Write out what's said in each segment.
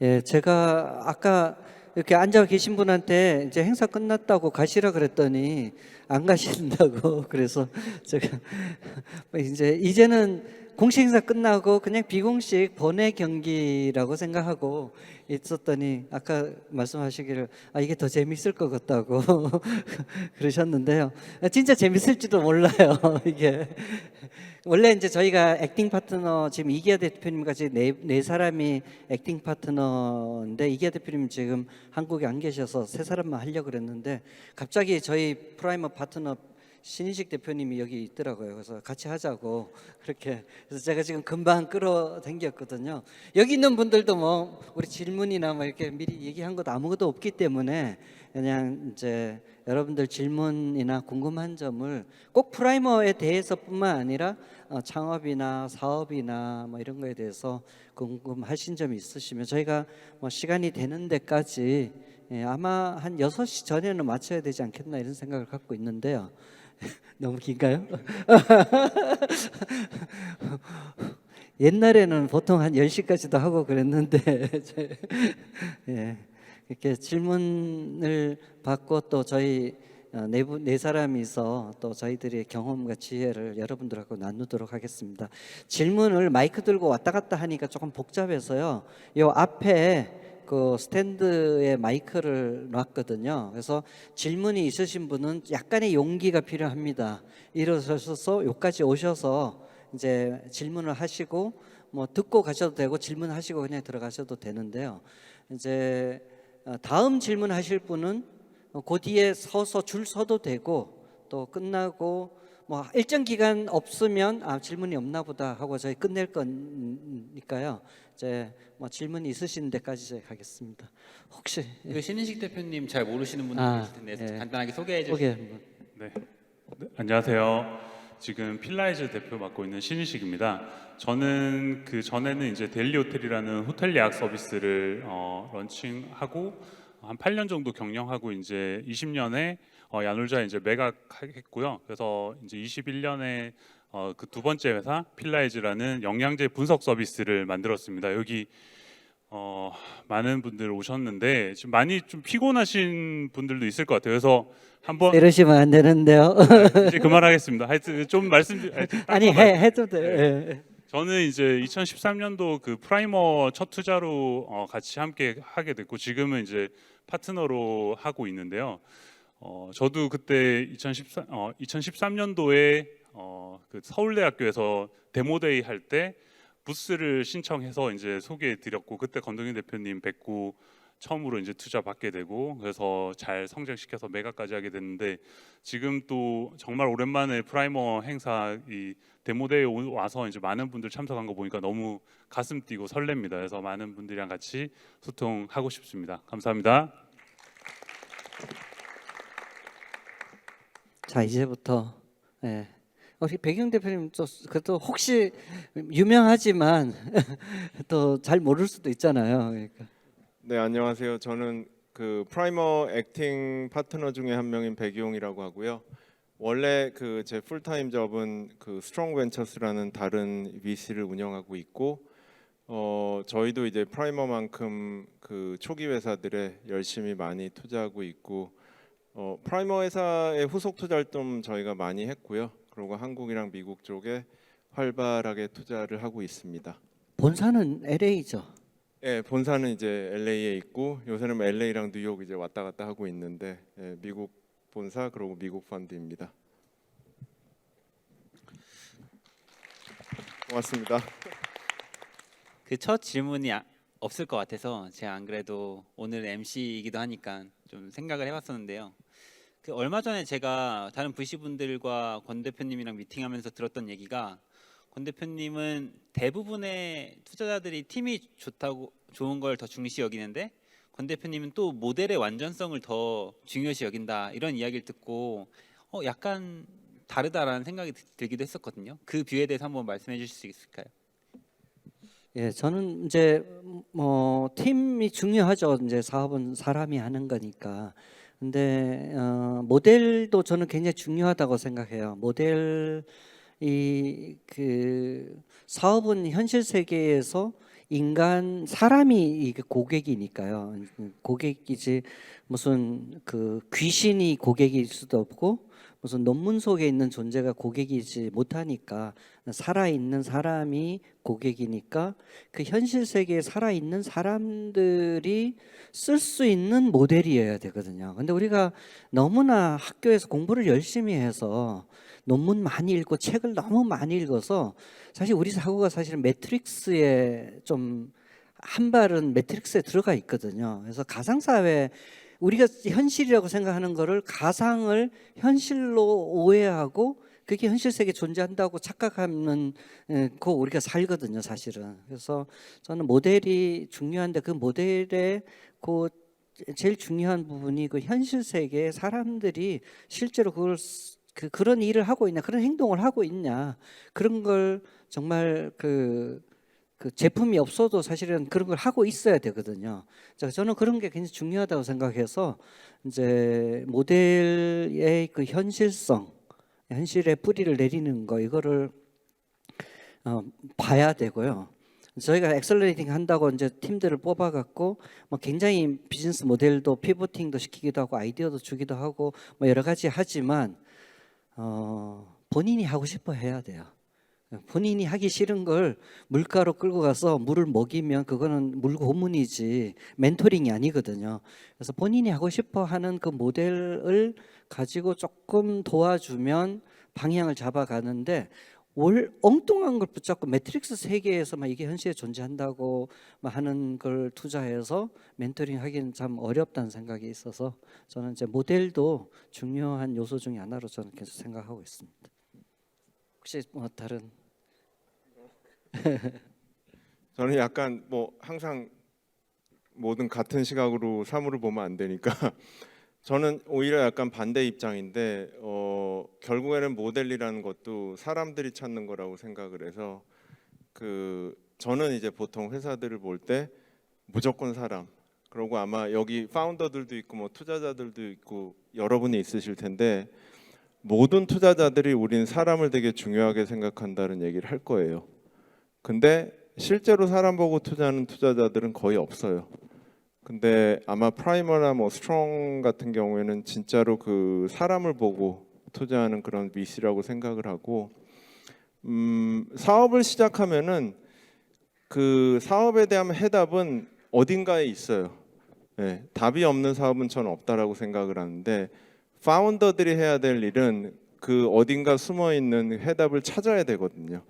예, 제가 아까 이렇게 앉아 계신 분한테 이제 행사 끝났다고 가시라 그랬더니 안 가신다고 그래서 제가 이제는 공식 행사 끝나고 그냥 비공식 번외 경기라고 생각하고 있었더니 아까 말씀하시기를 이게 더 재밌을 것 같다고 그러셨는데요. 진짜 재밌을지도 몰라요. 이게 원래 이제 저희가 액팅 파트너 지금 이기아 대표님 같이 네 사람이 액팅 파트너인데 이기아 대표님 지금 한국에 안 계셔서 세 사람만 하려고 그랬는데 갑자기 저희 프라이머 파트너 신인식 대표님이 여기 있더라고요. 그래서 같이 하자고 그렇게 그래서 제가 지금 금방 끌어당겼거든요. 여기 있는 분들도 뭐 우리 질문이나 뭐 이렇게 미리 얘기한 것도 아무것도 없기 때문에 그냥 이제 여러분들 질문이나 궁금한 점을 꼭 프라이머에 대해서뿐만 아니라 창업이나 사업이나 뭐 이런 거에 대해서 궁금하신 점이 있으시면 저희가 뭐 시간이 되는 데까지 아마 한 6시 전에는 마쳐야 되지 않겠나 이런 생각을 갖고 있는데요. 너무 긴가요? 옛날에는 보통 한 10시까지도 하고 그랬는데 예, 이렇게 질문을 받고 또 저희 네 사람이서 또 저희들의 경험과 지혜를 여러분들하고 나누도록 하겠습니다. 질문을 마이크 들고 왔다 갔다 하니까 조금 복잡해서요. 요 앞에 그 스탠드에 마이크를 놨거든요. 그래서 질문이 있으신 분은 약간의 용기가 필요합니다. 일어서셔서 여기까지 오셔서 이제 질문을 하시고 뭐 듣고 가셔도 되고 질문하시고 그냥 들어가셔도 되는데요. 이제 다음 질문하실 분은 그 뒤에 서서 줄 서도 되고 또 끝나고 뭐 일정 기간 없으면 질문이 없나 보다 하고 저희 끝낼 거니까요. 이제 뭐 질문이 있으신 데까지 저희 가겠습니다. 혹시 그 신인식 대표님 잘 모르시는 분들 계실 텐데 간단하게 소개해 주세요. 네. 안녕하세요. 지금 필라이즈 대표 맡고 있는 신인식입니다. 저는 그 전에는 이제 델리 호텔이라는 호텔 예약 서비스를 런칭하고 한 8년 정도 경영하고 이제 20년에 야놀자 이제 매각했고요. 그래서 이제 21년에 그 두 번째 회사 필라이즈라는 영양제 분석 서비스를 만들었습니다. 여기 많은 분들 오셨는데 지금 많이 좀 피곤하신 분들도 있을 것 같아요. 그래서 한번 이러시면 안 되는데요. 이제 그만하겠습니다. 하여튼 좀 아니 해도 돼요. 네. 저는 이제 2013년도 그 프라이머 첫 투자로 같이 함께 하게 됐고 지금은 이제 파트너로 하고 있는데요. 저도 그때 2013년도에 그 서울대학교에서 데모데이 할 때 부스를 신청해서 이제 소개해 드렸고 그때 건동현 대표님 뵙고 처음으로 이제 투자 받게 되고 그래서 잘 성장시켜서 매각까지 하게 됐는데 지금 또 정말 오랜만에 프라이머 행사 이 데모데이에 와서 이제 많은 분들 참석한 거 보니까 너무 가슴 뛰고 설렙니다. 그래서 많은 분들이랑 같이 소통하고 싶습니다. 감사합니다. 자 이제부터 우리 백영 대표님 또 그래도 혹시 유명하지만 또 잘 모를 수도 있잖아요. 그러니까. 네, 안녕하세요. 저는 그 프라이머 액팅 파트너 중에 한 명인 백이용이라고 하고요. 원래 그 제 풀타임 잡은 그 스트롱 벤처스라는 다른 VC를 운영하고 있고 저희도 이제 프라이머만큼 그 초기 회사들에 열심히 많이 투자하고 있고 프라이머 회사의 후속 투자를 좀 저희가 많이 했고요. 그리고 한국이랑 미국 쪽에 활발하게 투자를 하고 있습니다. 본사는 LA죠. 네, 본사는 이제 LA에 있고 요새는 LA랑 뉴욕 이제 왔다 갔다 하고 있는데 미국 본사 그리고 미국 펀드입니다. 고맙습니다. 그 첫 질문이 없을 것 같아서 제가 안 그래도 오늘 MC이기도 하니까 좀 생각을 해봤었는데요. 그 얼마 전에 제가 다른 VC 분들과 권 대표님이랑 미팅하면서 들었던 얘기가 권 대표님은 대부분의 투자자들이 팀이 좋은 걸 더 중시 여기는데 권 대표님은 또 모델의 완전성을 더 중요시 여긴다 이런 이야기를 듣고 약간 다르다라는 생각이 들기도 했었거든요. 그 뷰에 대해서 한번 말씀해 주실 수 있을까요? 예, 저는 이제 뭐 팀이 중요하죠. 이제 사업은 사람이 하는 거니까. 근데 모델도 저는 굉장히 중요하다고 생각해요. 모델이 그 사업은 현실 세계에서 인간 사람이 이게 고객이니까요. 고객이지 무슨 그 귀신이 고객일 수도 없고 무슨 논문 속에 있는 존재가 고객이지 못하니까 살아있는 사람이 고객이니까 그 현실 세계에 살아있는 사람들이 쓸 수 있는 모델이어야 되거든요. 근데 우리가 너무나 학교에서 공부를 열심히 해서 논문 많이 읽고 책을 너무 많이 읽어서 사실 우리 사고가 사실은 매트릭스에 좀 한 발은 매트릭스에 들어가 있거든요. 그래서 가상사회 우리가 현실이라고 생각하는 거를 가상을 현실로 오해하고 그게 현실 세계에 존재한다고 착각하는 거 우리가 살거든요, 사실은. 그래서 저는 모델이 중요한데 그 모델의 그 제일 중요한 부분이 그 현실 세계에 사람들이 실제로 그런 일을 하고 있냐, 그런 행동을 하고 있냐, 그런 걸 정말 그 제품이 없어도 사실은 그런 걸 하고 있어야 되거든요. 저는 그런 게 굉장히 중요하다고 생각해서 이제 모델의 그 현실성, 현실의 뿌리를 내리는 거 이거를 봐야 되고요. 저희가 엑셀러레이팅 한다고 이제 팀들을 뽑아갖고 뭐 굉장히 비즈니스 모델도 피보팅도 시키기도 하고 아이디어도 주기도 하고 뭐 여러 가지 하지만 본인이 하고 싶어 해야 돼요. 본인이 하기 싫은 걸 물가로 끌고 가서 물을 먹이면 그거는 물 고문이지 멘토링이 아니거든요. 그래서 본인이 하고 싶어 하는 그 모델을 가지고 조금 도와주면 방향을 잡아가는데 엉뚱한 걸 붙잡고 매트릭스 세계에서만 이게 현실에 존재한다고 하는 걸 투자해서 멘토링 하기는 참 어렵다는 생각이 있어서 저는 이제 모델도 중요한 요소 중에 하나로 저는 계속 생각하고 있습니다. 혹시 뭐 다른 저는 약간 뭐 항상 뭐든 같은 시각으로 사물을 보면 안 되니까 저는 오히려 약간 반대 입장인데 결국에는 모델이라는 것도 사람들이 찾는 거라고 생각을 해서 저는 이제 보통 회사들을 볼 때 무조건 사람, 그리고 아마 여기 파운더들도 있고 뭐 투자자들도 있고 여러분이 있으실 텐데 모든 투자자들이 우린 사람을 되게 중요하게 생각한다는 얘기를 할 거예요. 근데 실제로 사람 보고 투자하는 투자자들은 거의 없어요. 근데 아마 프라이머나 뭐 스트롱 같은 경우에는 진짜로 그 사람을 보고 투자하는 그런 VC라고 생각을 하고 사업을 시작하면은 그 사업에 대한 해답은 어딘가에 있어요. 네, 답이 없는 사업은 저는 없다라고 생각을 하는데 파운더들이 해야 될 일은 그 어딘가 숨어 있는 해답을 찾아야 되거든요.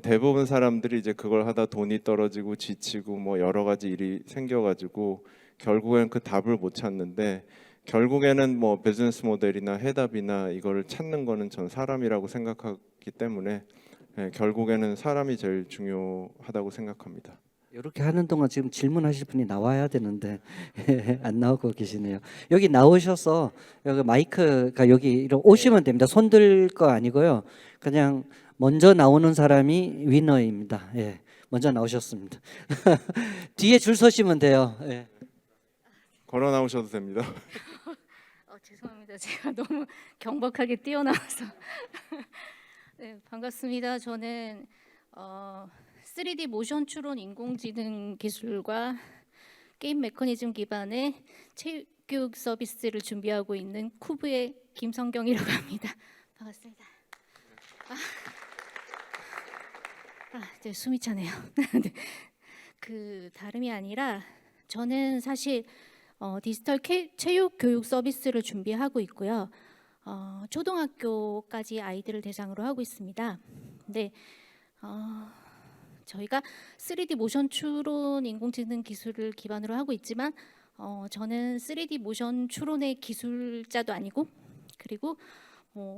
대부분 사람들이 이제 그걸 하다 돈이 떨어지고 지치고 뭐 여러 가지 일이 생겨가지고 결국엔 그 답을 못 찾는데 결국에는 뭐 비즈니스 모델이나 해답이나 이거를 찾는 거는 전 사람이라고 생각하기 때문에 결국에는 사람이 제일 중요하다고 생각합니다. 이렇게 하는 동안 지금 질문하실 분이 나와야 되는데 안 나오고 계시네요. 여기 나오셔서 여기 마이크가 여기 이렇게 오시면 됩니다. 손 들 거 아니고요. 그냥 먼저 나오는 사람이 위너입니다. 예, 먼저 나오셨습니다. 뒤에 줄 서시면 돼요. 예. 걸어 나오셔도 됩니다. 죄송합니다. 제가 너무 경박하게 뛰어나와서. 네, 반갑습니다. 저는 3D 모션 추론 인공지능 기술과 게임 메커니즘 기반의 체육교육 서비스를 준비하고 있는 쿠브의 김성경이라고 합니다. 반갑습니다. 네, 숨이 차네요. 네, 그 다름이 아니라 저는 사실 디지털 체육 교육 서비스를 준비하고 있고요. 초등학교까지 아이들을 대상으로 하고 있습니다. 근데 저희가 3D 모션 추론 인공지능 기술을 기반으로 하고 있지만 저는 3D 모션 추론의 기술자도 아니고 그리고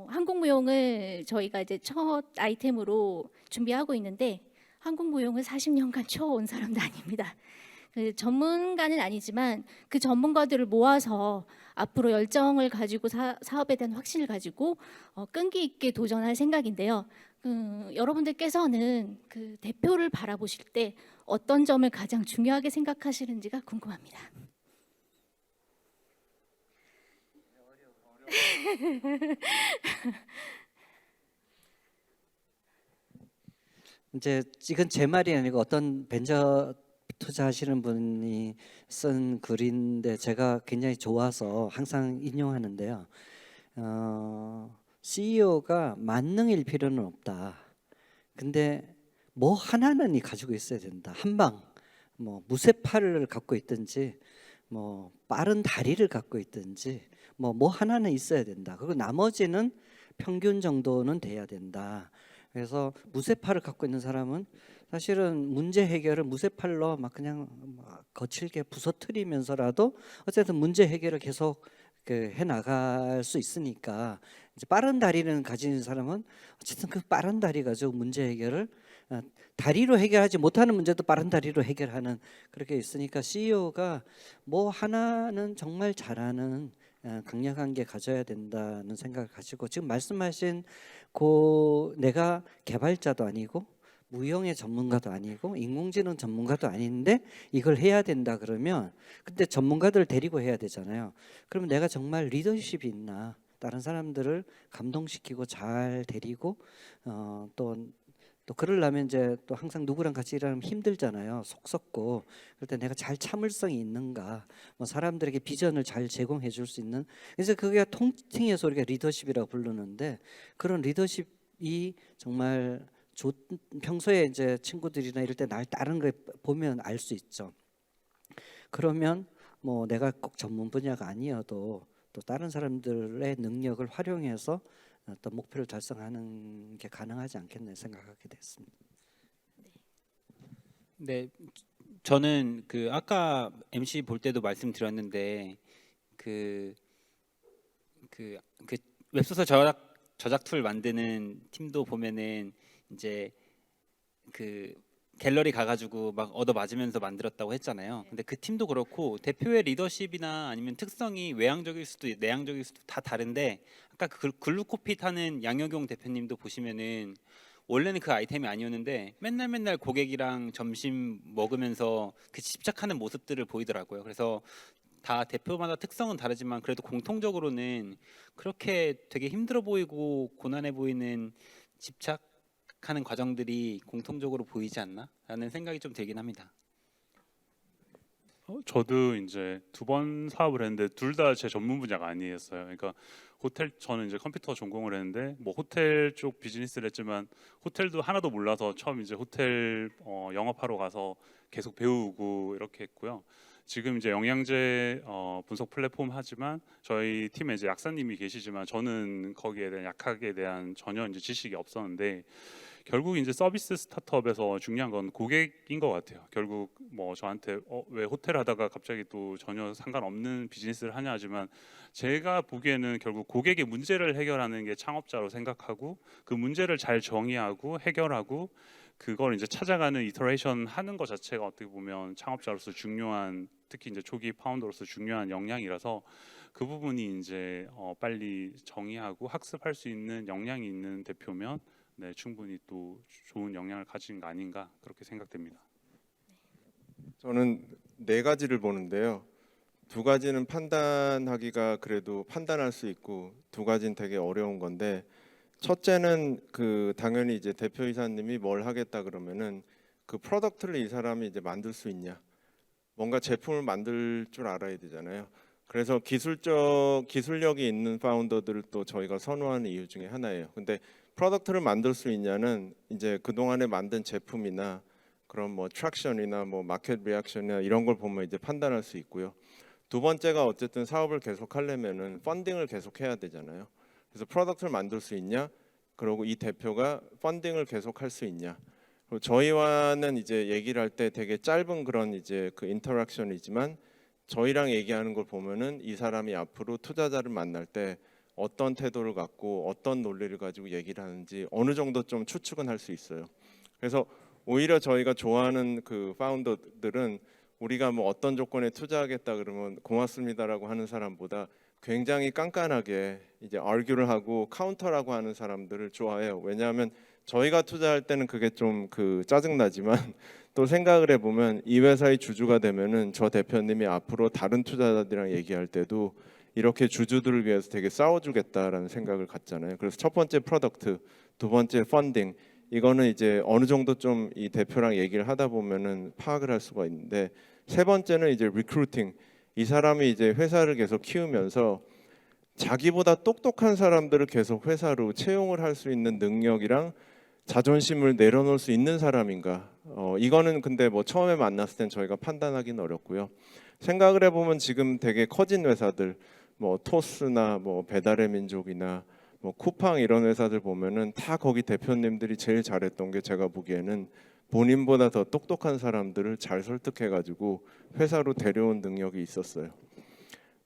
항공무용을 저희가 이제 첫 아이템으로 준비하고 있는데 항공무용을 40년간 쳐온 사람도 아닙니다. 그 전문가는 아니지만 그 전문가들을 모아서 앞으로 열정을 가지고 사업에 대한 확신을 가지고 끈기 있게 도전할 생각인데요. 여러분들께서는 그 대표를 바라보실 때 어떤 점을 가장 중요하게 생각하시는지가 궁금합니다. 이제 이건 제 말이 아니고 어떤 벤처 투자하시는 분이 쓴 글인데 제가 굉장히 좋아서 항상 인용하는데요. CEO가 만능일 필요는 없다. 근데 뭐 하나는 이 가지고 있어야 된다. 한방, 뭐 무쇠팔을 갖고 있든지, 뭐 빠른 다리를 갖고 있든지, 뭐 하나는 있어야 된다. 그리고 나머지는 평균 정도는 돼야 된다. 그래서 무쇠팔을 갖고 있는 사람은 사실은 문제 해결을 무쇠팔로 막 그냥 막 거칠게 부서뜨리면서라도 어쨌든 문제 해결을 계속 해 나갈 수 있으니까 이제 빠른 다리를 가진 사람은 어쨌든 그 빠른 다리 가지고 문제 해결을 다리로 해결하지 못하는 문제도 빠른 다리로 해결하는 그렇게 있으니까 CEO가 뭐 하나는 정말 잘하는 강력한 게 가져야 된다는 생각을 가지고 지금 말씀하신 내가 개발자도 아니고 무형의 전문가도 아니고 인공지능 전문가도 아닌데 이걸 해야 된다 그러면 근데 전문가들을 데리고 해야 되잖아요. 그러면 내가 정말 리더십이 있나 다른 사람들을 감동시키고 잘 데리고 또 그러려면 이제 또 항상 누구랑 같이 일하면 힘들잖아요. 속 썩고 그럴 때 내가 잘 참을성이 있는가 뭐 사람들에게 비전을 잘 제공해 줄 수 있는 그래서 그게 통칭해서 우리가 리더십이라고 부르는데 그런 리더십이 정말 평소에 이제 친구들이나 이럴 때 날 따르는 걸 보면 알 수 있죠. 그러면 뭐 내가 꼭 전문 분야가 아니어도 또 다른 사람들의 능력을 활용해서 어떤 목표를 달성하는 게 가능하지 않겠나 생각하게 됐습니다. 네, 저는 그 아까 MC 볼 때도 말씀드렸는데 그 웹소설 저작 툴 만드는 팀도 보면은 이제 그 갤러리 가가지고 막 얻어 맞으면서 만들었다고 했잖아요. 근데 그 팀도 그렇고 대표의 리더십이나 아니면 특성이 외향적일 수도 내향적일 수도 다 다른데 아까 그 글루코핏 하는 양혁용 대표님도 보시면은 원래는 그 아이템이 아니었는데 맨날 고객이랑 점심 먹으면서 그 집착하는 모습들을 보이더라고요. 그래서 다 대표마다 특성은 다르지만 그래도 공통적으로는 그렇게 되게 힘들어 보이고 고난해 보이는 집착하는 과정들이 공통적으로 보이지 않나라는 생각이 좀 들긴 합니다. 저도 이제 2번 사업을 했는데 둘 다 제 전문 분야가 아니었어요. 그러니까 저는 이제 컴퓨터 전공을 했는데 뭐 호텔 쪽 비즈니스를 했지만 호텔도 하나도 몰라서 처음 이제 호텔 영업하러 가서 계속 배우고 이렇게 했고요. 지금 이제 영양제 분석 플랫폼 하지만 저희 팀에 이제 약사님이 계시지만 저는 거기에 대한 약학에 대한 전혀 이제 지식이 없었는데 결국 이제 서비스 스타트업에서 중요한 건 고객인 것 같아요. 결국 뭐 저한테 왜 호텔 하다가 갑자기 또 전혀 상관없는 비즈니스를 하냐 하지만 제가 보기에는 결국 고객의 문제를 해결하는 게 창업자로 생각하고 그 문제를 잘 정의하고 해결하고 그걸 이제 찾아가는 이터레이션 하는 것 자체가 어떻게 보면 창업자로서 중요한 특히 이제 초기 파운더로서 중요한 역량이라서 그 부분이 이제 빨리 정의하고 학습할 수 있는 역량이 있는 대표면 네, 충분히 또 좋은 역량을 가진 거 아닌가 그렇게 생각됩니다. 저는 4가지를 보는데요. 2가지는 판단하기가 그래도 판단할 수 있고 2가지는 되게 어려운 건데 첫째는 그 당연히 이제 대표이사님이 뭘 하겠다 그러면은 그 프로덕트를 이 사람이 이제 만들 수 있냐 뭔가 제품을 만들 줄 알아야 되잖아요. 그래서 기술력이 있는 파운더들을 또 저희가 선호하는 이유 중에 하나예요. 근데 프로덕트를 만들 수 있냐는 이제 그동안에 만든 제품이나 그런 뭐 트랙션이나 뭐 마켓 리액션이나 이런 걸 보면 이제 판단할 수 있고요. 2번째가 어쨌든 사업을 계속 하려면은 펀딩을 계속 해야 되잖아요. 그래서 프로덕트를 만들 수 있냐? 그리고 이 대표가 펀딩을 계속 할 수 있냐? 그리고 저희와는 이제 얘기를 할 때 되게 짧은 그런 이제 그 인터랙션이지만 저희랑 얘기하는 걸 보면은 이 사람이 앞으로 투자자를 만날 때 어떤 태도를 갖고 어떤 논리를 가지고 얘기를 하는지 어느 정도 좀 추측은 할 수 있어요. 그래서 오히려 저희가 좋아하는 그 파운더들은 우리가 뭐 어떤 조건에 투자하겠다 그러면 고맙습니다라고 하는 사람보다 굉장히 깐깐하게 이제 argue를 하고 카운터라고 하는 사람들을 좋아해요. 왜냐하면 저희가 투자할 때는 그게 좀 그 짜증나지만 또 생각을 해보면 이 회사의 주주가 되면은 저 대표님이 앞으로 다른 투자자들이랑 얘기할 때도 이렇게 주주들을 위해서 되게 싸워주겠다라는 생각을 갖잖아요. 그래서 첫 번째 프로덕트, 2번째 펀딩 이거는 이제 어느 정도 좀 이 대표랑 얘기를 하다 보면은 파악을 할 수가 있는데, 세 번째는 이제 리크루팅. 이 사람이 이제 회사를 계속 키우면서 자기보다 똑똑한 사람들을 계속 회사로 채용을 할 수 있는 능력이랑 자존심을 내려놓을 수 있는 사람인가. 이거는 근데 뭐 처음에 만났을 땐 저희가 판단하기는 어렵고요. 생각을 해보면 지금 되게 커진 회사들, 뭐 토스나 뭐 배달의 민족이나 뭐 쿠팡 이런 회사들 보면은 다 거기 대표님들이 제일 잘했던 게, 제가 보기에는 본인보다 더 똑똑한 사람들을 잘 설득해가지고 회사로 데려온 능력이 있었어요.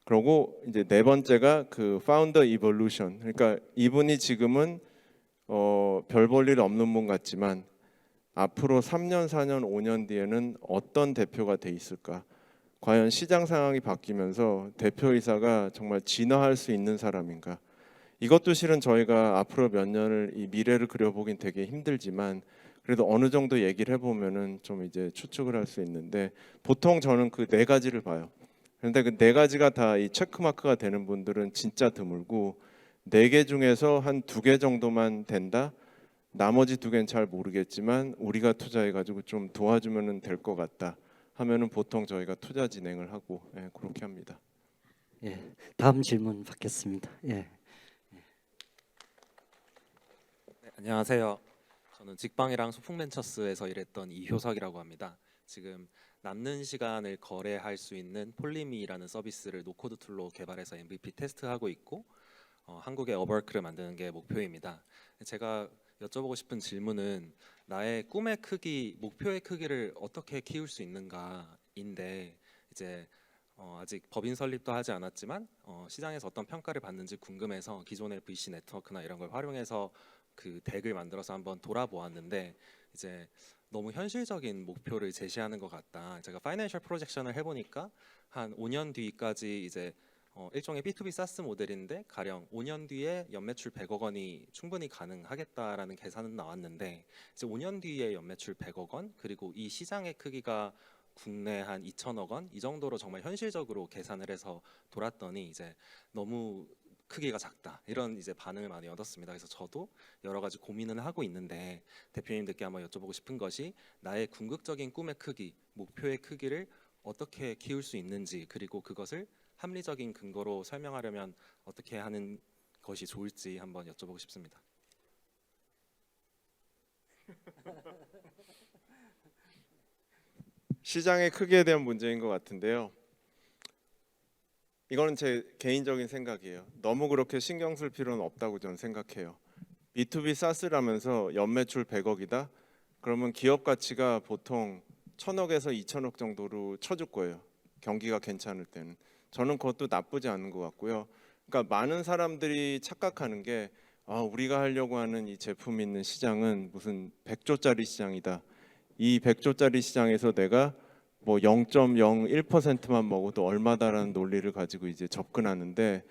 그리고 이제 네 번째가 그 파운더 이볼루션. 그러니까 이분이 지금은 별 볼 일 없는 분 같지만 앞으로 3년, 4년, 5년 뒤에는 어떤 대표가 돼 있을까? 과연 시장 상황이 바뀌면서 대표이사가 정말 진화할 수 있는 사람인가? 이것도 실은 저희가 앞으로 몇 년을 이 미래를 그려보긴 되게 힘들지만 그래도 어느 정도 얘기를 해보면은 좀 이제 추측을 할 수 있는데, 보통 저는 그 네 가지를 봐요. 그런데 그 네 가지가 다 이 체크마크가 되는 분들은 진짜 드물고, 네 개 중에서 한 두 개 정도만 된다? 나머지 두 개는 잘 모르겠지만 우리가 투자해가지고 좀 도와주면 될 것 같다 하면은 보통 저희가 투자 진행을 하고, 예, 그렇게 합니다. 예, 다음 질문 받겠습니다. 예. 네, 안녕하세요. 저는 직방이랑 소풍벤처스에서 일했던 이효석이라고 합니다. 지금 남는 시간을 거래할 수 있는 폴리미라는 서비스를 노코드 툴로 개발해서 MVP 테스트하고 있고, 한국의 어버크를 만드는 게 목표입니다. 제가 여쭤보고 싶은 질문은 나의 꿈의 크기, 목표의 크기를 어떻게 키울 수 있는가인데, 이제 아직 법인 설립도 하지 않았지만 시장에서 어떤 평가를 받는지 궁금해서 기존의 VC 네트워크나 이런 걸 활용해서 그 덱을 만들어서 한번 돌아보았는데, 이제 너무 현실적인 목표를 제시하는 것 같다. 제가 파이낸셜 프로젝션을 해보니까 한 5년 뒤까지 이제 일종의 B2B SaaS 모델인데 가령 5년 뒤에 연매출 100억 원이 충분히 가능하겠다라는 계산은 나왔는데, 이제 5년 뒤에 연매출 100억 원, 그리고 이 시장의 크기가 국내 한 2천억 원 이 정도로 정말 현실적으로 계산을 해서 돌았더니 이제 너무 크기가 작다, 이런 이제 반응을 많이 얻었습니다. 그래서 저도 여러 가지 고민을 하고 있는데, 대표님들께 한번 여쭤보고 싶은 것이 나의 궁극적인 꿈의 크기, 목표의 크기를 어떻게 키울 수 있는지, 그리고 그것을 합리적인 근거로 설명하려면 어떻게 하는 것이 좋을지 한번 여쭤보고 싶습니다. 시장의 크기에 대한 문제인 것 같은데요. 이거는 제 개인적인 생각이에요. 너무 그렇게 신경 쓸 필요는 없다고 저는 생각해요. B2B SaaS라면서 연매출 100억이다? 그러면 기업 가치가 보통 1,000억에서 2,000억 정도로 쳐줄 거예요. 경기가 괜찮을 때는. 저는 그것도 나쁘지 않은 것 같고요. 그러니까 많은 사람들이 착각하는 게, 우리가 하려고 하는 이 제품이 있는 시장은 무슨 100조짜리 시장이다. 이 100조짜리 시장에서 내가 뭐 0.01%만 먹어도 얼마다라는 논리를 가지고 이제 접근하는데,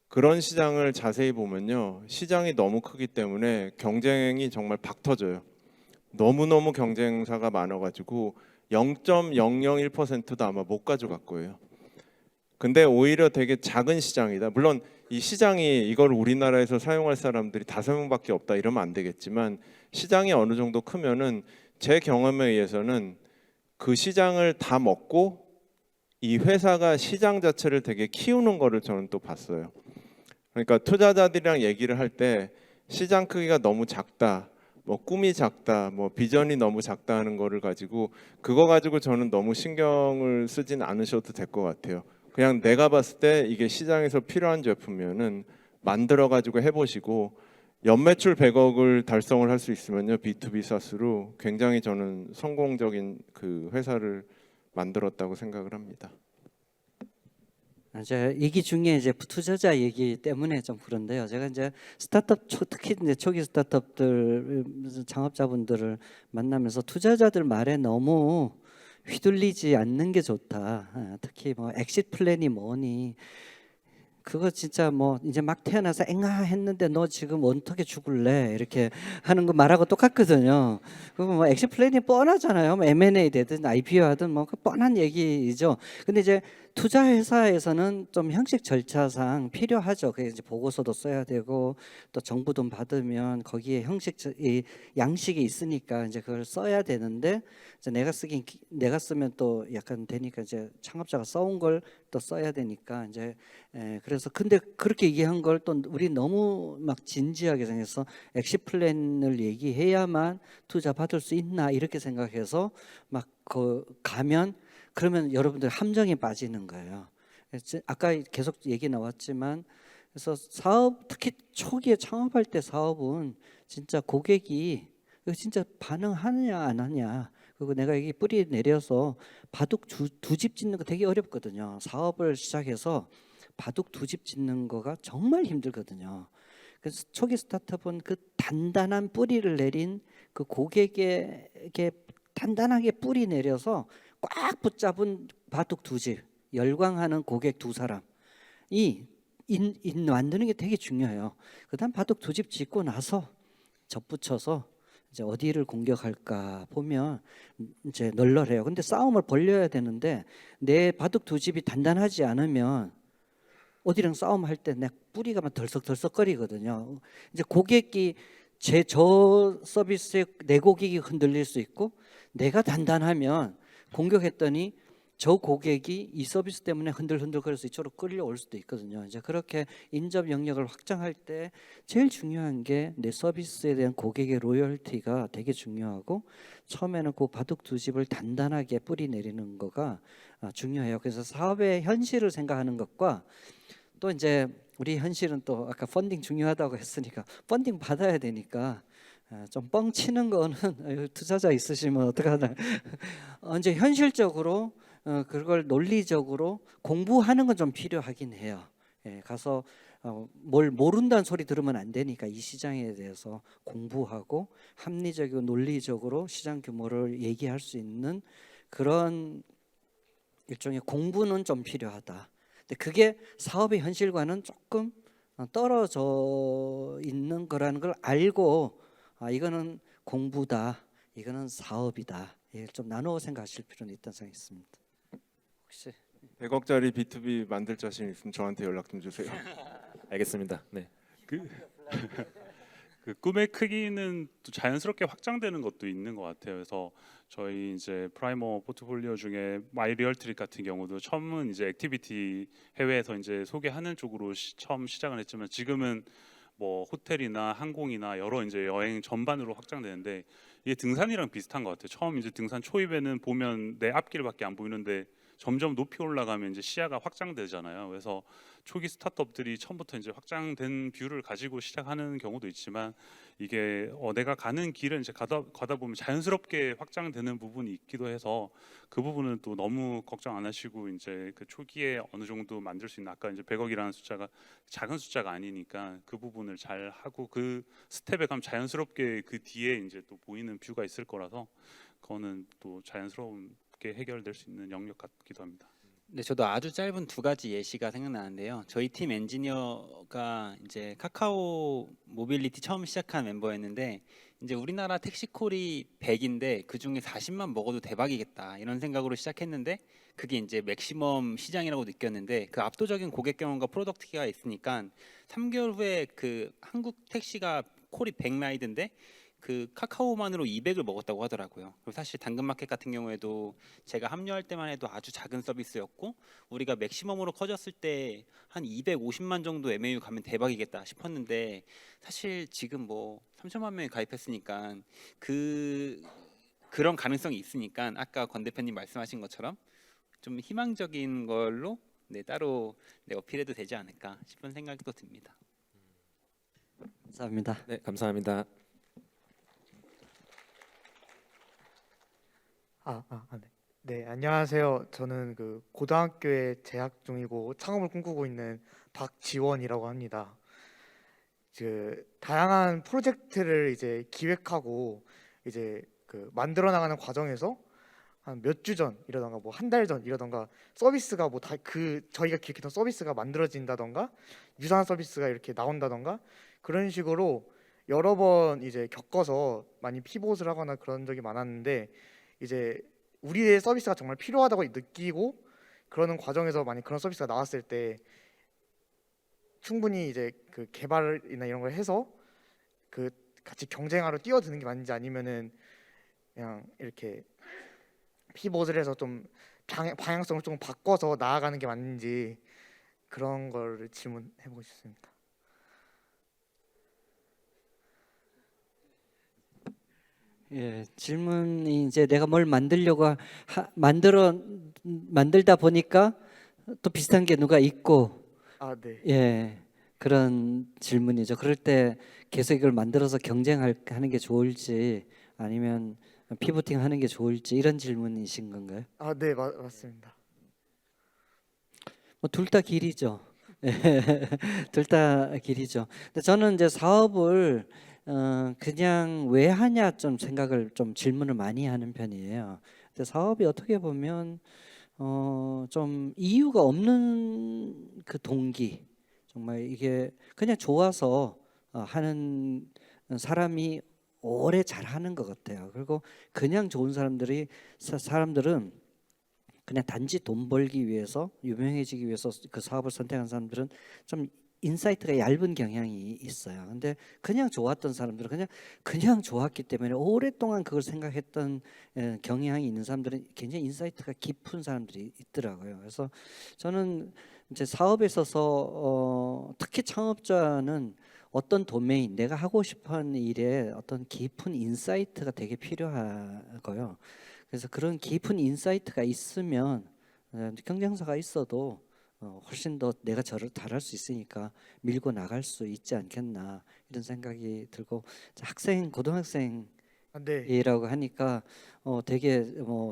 그런 시장을 자세히 보면요, 시장이 너무 크기 때문에 경쟁이 정말 박 터져요. 너무너무 경쟁사가 많아가지고 0.001%도 아마 못 가져갈 거예요. 근데 오히려 되게 작은 시장이다. 물론 이 시장이 이걸 우리나라에서 사용할 사람들이 5명밖에 없다 이러면 안 되겠지만, 시장이 어느 정도 크면은 제 경험에 의해서는 그 시장을 다 먹고 이 회사가 시장 자체를 되게 키우는 거를 저는 또 봤어요. 그러니까 투자자들이랑 얘기를 할 때 시장 크기가 너무 작다, 뭐 꿈이 작다, 뭐 비전이 너무 작다 하는 거를 가지고, 그거 가지고 저는 너무 신경을 쓰진 않으셔도 될 것 같아요. 그냥 내가 봤을 때 이게 시장에서 필요한 제품이면은 만들어 가지고 해보시고, 연매출 100억을 달성을 할 수 있으면요, B2B SaaS로 굉장히 저는 성공적인 그 회사를 만들었다고 생각을 합니다. 제가 얘기 중에 이제 투자자 얘기 때문에 좀 그런데요. 제가 이제 스타트업 특히 이제 초기 스타트업들 창업자분들을 만나면서 투자자들 말에 너무 휘둘리지 않는 게 좋다. 특히 뭐 엑시트 플랜이 뭐니, 그거 진짜 뭐 이제 막 태어나서 앵아 했는데 너 지금 어떻게 죽을래 이렇게 하는 거 말하고 똑같거든요. 그거 뭐 액션 플랜이 뻔하잖아요. 뭐 M&A 되든 IPO 하든 뭐 그 뻔한 얘기죠. 근데 이제 투자 회사에서는 좀 형식 절차상 필요하죠. 그 이제 보고서도 써야 되고 또 정부 돈 받으면 거기에 형식 이 양식이 있으니까 이제 그걸 써야 되는데 이제 내가 쓰면 또 약간 되니까 이제 창업자가 써온 걸 또 써야 되니까 이제 그래서 근데 그렇게 얘기한 걸 또 우리 너무 막 진지하게 생각해서 엑시 플랜을 얘기해야만 투자 받을 수 있나 이렇게 생각해서 막 그 가면 그러면 여러분들 함정에 빠지는 거예요. 아까 계속 얘기 나왔지만 그래서 사업 특히 초기에 창업할 때 사업은 진짜 고객이 이거 진짜 반응하느냐 안 하냐 그리고 내가 여기 뿌리 내려서 바둑 두 집 짓는 거 되게 어렵거든요. 사업을 시작해서 바둑 두 집 짓는 거가 정말 힘들거든요. 그래서 초기 스타트업은 그 단단한 뿌리를 내린 그 고객에게 단단하게 뿌리 내려서 꽉 붙잡은 바둑 두 집, 열광하는 고객 두 사람이 만드는 게 되게 중요해요. 그다음 바둑 두 집 짓고 나서 접붙여서 이제 어디를 공격할까 보면 이제 널널해요. 근데 싸움을 벌려야 되는데 내 바둑 두 집이 단단하지 않으면 어디랑 싸움할 때 내 뿌리가 막 덜썩덜썩거리거든요. 이제 고객이 저 서비스에 내 고객이 흔들릴 수 있고 내가 단단하면 공격했더니 저 고객이 이 서비스 때문에 흔들흔들거려서 이쪽으로 끌려올 수도 있거든요. 이제 그렇게 인접 영역을 확장할 때 제일 중요한 게 내 서비스에 대한 고객의 로열티가 되게 중요하고 처음에는 그 바둑 두 집을 단단하게 뿌리 내리는 거가 중요해요. 그래서 사업의 현실을 생각하는 것과 또 이제 우리 현실은 또 아까 펀딩 중요하다고 했으니까 펀딩 받아야 되니까 좀 뻥치는 거는 투자자 있으시면 어떡하나 이제 현실적으로 그걸 논리적으로 공부하는 건 좀 필요하긴 해요. 가서 뭘 모른다는 소리 들으면 안 되니까 이 시장에 대해서 공부하고 합리적이고 논리적으로 시장 규모를 얘기할 수 있는 그런 일종의 공부는 좀 필요하다. 근데 그게 사업의 현실과는 조금 떨어져 있는 거라는 걸 알고 이거는 공부다, 이거는 사업이다. 좀 나누어 생각하실 필요는 있다는 생각이 있습니다. 혹시 100억짜리 B2B 만들 자신 있으면 저한테 연락 좀 주세요. 알겠습니다. 네. 그 꿈의 크기는 또 자연스럽게 확장되는 것도 있는 것 같아요. 그래서 저희 이제 프라이머 포트폴리오 중에 마이리얼트릭 같은 경우도 처음은 이제 액티비티 해외에서 이제 소개하는 쪽으로 처음 시작을 했지만 지금은 뭐 호텔이나 항공이나 여러 이제 여행 전반으로 확장되는데 이게 등산이랑 비슷한 것 같아요. 처음 이제 등산 초입에는 보면 내 앞길밖에 안 보이는데 점점 높이 올라가면 이제 시야가 확장되잖아요. 그래서 초기 스타트업들이 처음부터 이제 확장된 뷰를 가지고 시작하는 경우도 있지만 이게 내가 가는 길은 이제 가다 보면 자연스럽게 확장되는 부분이 있기도 해서 그 부분은 또 너무 걱정 안 하시고 이제 그 초기에 어느 정도 만들 수 있는 아까 이제 100억이라는 숫자가 작은 숫자가 아니니까 그 부분을 잘 하고 그 스텝에 가면 자연스럽게 그 뒤에 이제 또 보이는 뷰가 있을 거라서 그거는 또 자연스럽게 해결될 수 있는 영역 같기도 합니다. 네, 저도 아주 짧은 두 가지 예시가 생각나는데요. 저희 팀 엔지니어가 이제 카카오 모빌리티 처음 시작한 멤버였는데 이제 우리나라 택시콜이 100인데 그 중에 40만 먹어도 대박이겠다 이런 생각으로 시작했는데 그게 이제 맥시멈 시장이라고 느꼈는데 그 압도적인 고객 경험과 프로덕트가 있으니까 3개월 후에 그 한국 택시가 콜이 100 라이드인데 그 카카오만으로 200을 먹었다고 하더라고요. 그리고 사실 당근마켓 같은 경우에도 제가 합류할 때만 해도 아주 작은 서비스였고 우리가 맥시멈으로 커졌을 때 한 250만 정도 MAU 가면 대박이겠다 싶었는데 사실 지금 뭐 3천만 명이 가입했으니까 그런 가능성이 있으니까 아까 권 대표님 말씀하신 것처럼 좀 희망적인 걸로 따로 어필해도 되지 않을까 싶은 생각이 또 듭니다. 감사합니다. 네, 감사합니다. 네. 네, 안녕하세요. 저는 그 고등학교에 재학 중이고 창업을 꿈꾸고 있는 박지원이라고 합니다. 그 다양한 프로젝트를 이제 기획하고 이제 그 만들어 나가는 과정에서 한 몇 주 전 이러던가 뭐 한 달 전 이러던가 서비스가 뭐 다 그 저희가 기획했던 서비스가 만들어진다던가 유사한 서비스가 이렇게 나온다던가 그런 식으로 여러 번 이제 겪어서 많이 피봇을 하거나 그런 적이 많았는데 이제 우리의 서비스가 정말 필요하다고 느끼고 그러는 과정에서 만약 그런 서비스가 나왔을 때 충분히 이제 그 개발이나 이런 걸 해서 그 같이 경쟁하러 뛰어드는 게 맞는지 아니면은 그냥 이렇게 피봇을 해서 좀 방향성을 좀 바꿔서 나아가는 게 맞는지 그런 거를 질문해보고 싶습니다. 예, 질문이 이제 내가 뭘 만들려고 만들다 보니까 또 비슷한 게 누가 있고, 아, 네. 예, 그런 질문이죠. 그럴 때 계속 이걸 만들어서 하는 게 좋을지 아니면 피보팅 하는 게 좋을지 이런 질문이신 건가요? 아, 네, 맞습니다. 뭐 둘 다 길이죠. 둘 다 길이죠. 근데 저는 이제 사업을 그냥 왜 하냐 좀 생각을 좀 질문을 많이 하는 편이에요. 근데 사업이 어떻게 보면 좀 이유가 없는 그 동기, 정말 이게 그냥 좋아서 하는 사람이 오래 잘하는 것 같아요. 그리고 그냥 좋은 사람들은 그냥 단지 돈 벌기 위해서 유명해지기 위해서 그 사업을 선택한 사람들은 좀 인사이트가 얇은 경향이 있어요. 근데 그냥 좋았던 사람들은 그냥 좋았기 때문에 오랫동안 그걸 생각했던 경향이 있는 사람들은 굉장히 인사이트가 깊은 사람들이 있더라고요. 그래서 저는 이제 사업에 있어서 특히 창업자는 어떤 도메인, 내가 하고 싶어하는 일에 어떤 깊은 인사이트가 되게 필요하고요. 그래서 그런 깊은 인사이트가 있으면 경쟁사가 있어도 훨씬 더 내가 저를 잘할 수 있으니까 밀고 나갈 수 있지 않겠나 이런 생각이 들고, 고등학생이라고 아, 네. 하니까 되게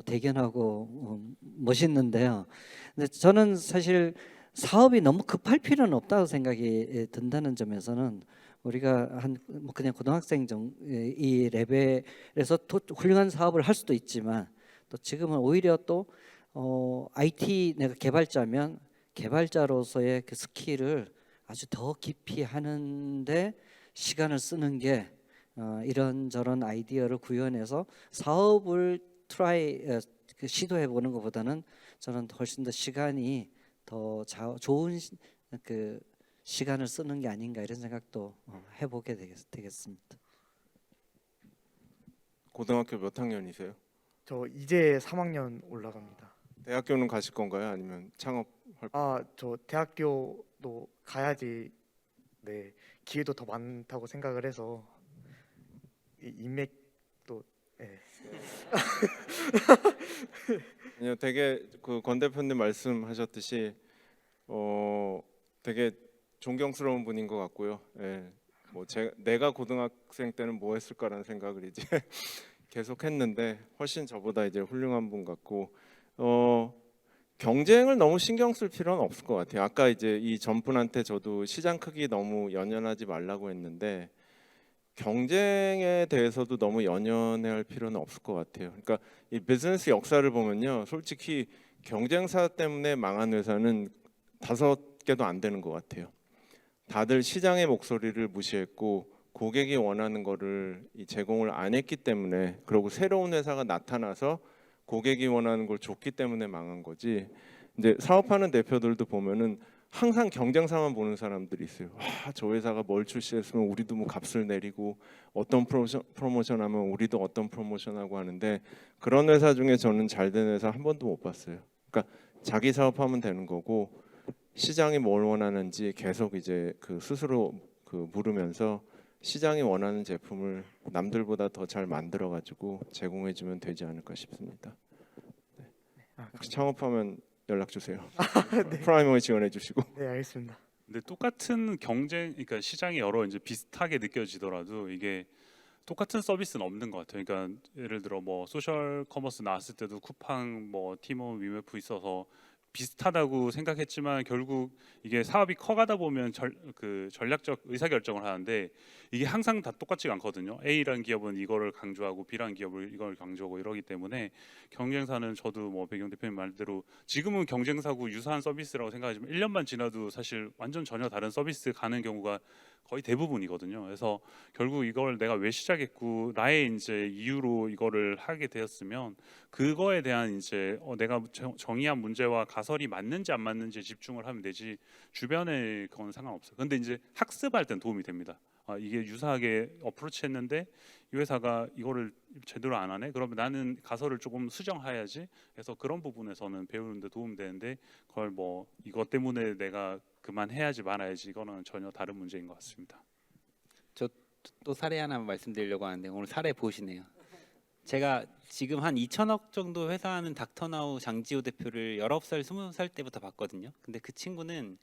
대견하고 멋있는데요. 근데 저는 사실 사업이 너무 급할 필요는 없다고 생각이 든다는 점에서는 우리가 뭐 그냥 고등학생 이 레벨에서 훌륭한 사업을 할 수도 있지만, 또 지금은 오히려 또 IT 내가 개발자면 개발자로서의 그 스킬을 아주 더 깊이 하는데 시간을 쓰는 게 이런저런 아이디어를 구현해서 사업을 시도해 보는 것보다는 저는 훨씬 더 시간이 더 좋은 그 시간을 쓰는 게 아닌가 이런 생각도 해보게 되겠습니다. 고등학교 몇 학년이세요? 저 이제 3학년 올라갑니다. 대학교는 가실 건가요? 아니면 창업할? 아, 저 대학교도 가야지 네, 기회도 더 많다고 생각을 해서 인맥도 네. 아니요, 되게 그 권 대표님 말씀하셨듯이 되게 존경스러운 분인 것 같고요. 예, 뭐 내가 고등학생 때는 뭐 했을까라는 생각을 이제 계속 했는데 훨씬 저보다 이제 훌륭한 분 같고 경쟁을 너무 신경 쓸 필요는 없을 것 같아요. 아까 이제 이 전분한테 저도 시장 크기 너무 연연하지 말라고 했는데 경쟁에 대해서도 너무 연연할 필요는 없을 것 같아요. 그러니까 이 비즈니스 역사를 보면요, 솔직히 경쟁사 때문에 망한 회사는 5개도 안 되는 것 같아요. 다들 시장의 목소리를 무시했고 고객이 원하는 거를 제공을 안 했기 때문에, 그리고 새로운 회사가 나타나서 고객이 원하는 걸 줬기 때문에 망한 거지. 이제 사업하는 대표들도 보면은 항상 경쟁사만 보는 사람들이 있어요. 저 회사가 뭘 출시했으면 우리도 뭐 값을 내리고 어떤 프로모션 하면 우리도 어떤 프로모션 하고 하는데, 그런 회사 중에 저는 잘 된 회사 한 번도 못 봤어요. 그러니까 자기 사업하면 되는 거고 시장이 뭘 원하는지 계속 이제 그 스스로 그 물으면서 시장이 원하는 제품을 남들보다 더 잘 만들어 가지고 제공해 주면 되지 않을까 싶습니다. 네. 혹시 창업하면 연락 주세요. 프라이머에 지원해 주시고. 네, 알겠습니다. 근데 똑같은 그러니까 시장이 여러 이제 비슷하게 느껴지더라도 이게 똑같은 서비스는 없는 것 같아요. 그러니까 예를 들어 뭐 소셜 커머스 나왔을 때도 쿠팡, 뭐 티몬, 위메프 있어서 비슷하다고 생각했지만 결국 이게 사업이 커가다 보면 전략적 의사결정을 하는데 이게 항상 다 똑같지가 않거든요. A라는 기업은 이거를 강조하고 B라는 기업을 이걸 강조하고 이러기 때문에 경쟁사는 저도 뭐 배경 대표님 말대로 지금은 경쟁사고 유사한 서비스라고 생각하지만 1년만 지나도 사실 완전 전혀 다른 서비스 가는 경우가 거의 대부분이거든요. 그래서 결국 이걸 내가 왜 시작했고 나의 이제 이유로 이거를 하게 되었으면 그거에 대한 이제 내가 정의한 문제와 가설이 맞는지 안 맞는지에 집중을 하면 되지 주변에 그건 상관없어요. 근데 이제 학습할 땐 도움이 됩니다. 이게 유사하게 어프로치했는데 이 회사가 이거를 제대로 안 하네. 그러면 나는 가설을 조금 수정해야지. 그래서 그런 부분에서는 배우는데 도움 되는데 그걸 뭐 이것 때문에 내가 그만해야지 말아야지 이거는 전혀 다른 문제인 것 같습니다. 저 또 사례 하나 말씀드리려고 하는데 오늘 사례 보시네요. 제가 지금 한 2천억 정도 회사하는 닥터나우 장지호 대표를 19살, 20살 때부터 봤거든요. 근데 그 친구는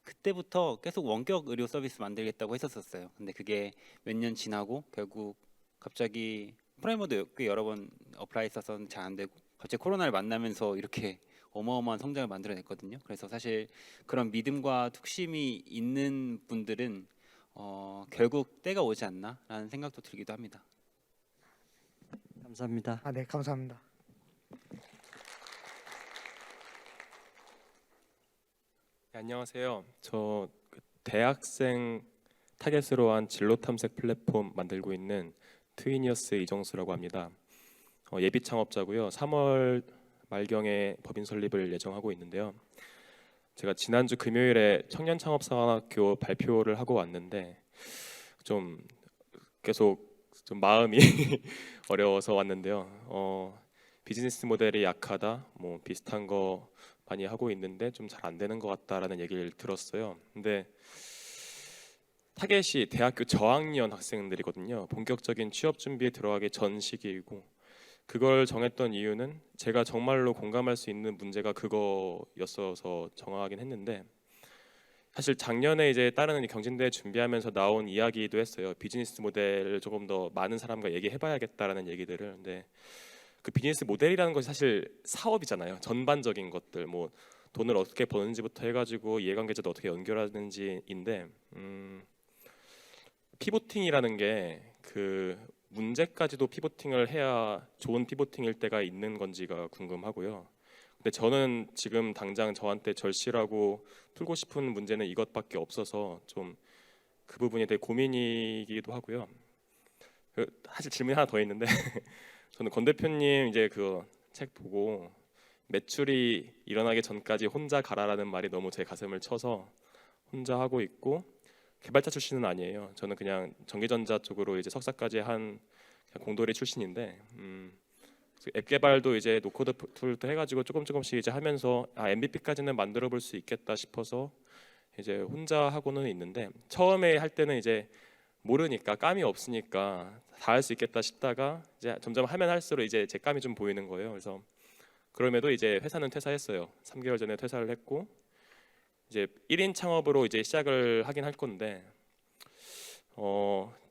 그때부터 계속 원격 의료 서비스 만들겠다고 했었어요. 근데 그게 몇 년 지나고 결국 갑자기 프라이머도 꽤 여러 번 어플라이 했어서는 잘 안 되고 갑자기 코로나를 만나면서 이렇게 어마어마한 성장을 만들어냈거든요. 그래서 사실 그런 믿음과 툭심이 있는 분들은 결국 때가 오지 않나라는 생각도 들기도 합니다. 감사합니다. 네, 감사합니다. 네, 안녕하세요. 저 대학생 타겟으로 한 진로 탐색 플랫폼 만들고 있는 트위니어스 이정수라고 합니다. 예비 창업자고요. 3월 말경에 법인 설립을 예정하고 있는데요. 제가 지난주 금요일에 청년 창업사관학교 발표를 하고 왔는데 좀 계속 좀 마음이 어려워서 왔는데요. 비즈니스 모델이 약하다, 뭐 비슷한 거 많이 하고 있는데 좀 잘 안 되는 것 같다라는 얘기를 들었어요. 근데 타겟이 대학교 저학년 학생들이거든요. 본격적인 취업 준비에 들어가기 전 시기이고 그걸 정했던 이유는 제가 정말로 공감할 수 있는 문제가 그거였어서 정하긴 했는데 사실 작년에 이제 다른 경진대회 준비하면서 나온 이야기도 했어요. 비즈니스 모델을 조금 더 많은 사람과 얘기해봐야겠다라는 얘기들을. 근데 그 비즈니스 모델이라는 것이 사실 사업이잖아요. 전반적인 것들, 뭐 돈을 어떻게 버는지부터 해가지고 이해관계자도 어떻게 연결하는지인데 피보팅이라는 게 그 문제까지도 피보팅을 해야 좋은 피보팅일 때가 있는 건지가 궁금하고요. 근데 저는 지금 당장 저한테 절실하고 풀고 싶은 문제는 이것밖에 없어서 좀 그 부분에 대해 고민이기도 하고요. 사실 질문이 하나 더 있는데 저는 권 대표님 이제 그 책 보고 매출이 일어나기 전까지 혼자 가라라는 말이 너무 제 가슴을 쳐서 혼자 하고 있고 개발자 출신은 아니에요. 저는 그냥 전기전자 쪽으로 이제 석사까지 한 공돌이 출신인데 앱 개발도 이제 노코드 툴도 해가지고 조금씩 이제 하면서 MVP까지는 만들어 볼 수 있겠다 싶어서 이제 혼자 하고는 있는데 처음에 할 때는 이제 모르니까 감이 없으니까 다 할 수 있겠다 싶다가 이제 점점 하면 할수록 이제 제 감이 좀 보이는 거예요. 그래서 그럼에도 이제 회사는 퇴사했어요. 3개월 전에 퇴사를 했고 이제 1인 창업으로 이제 시작을 하긴 할 건데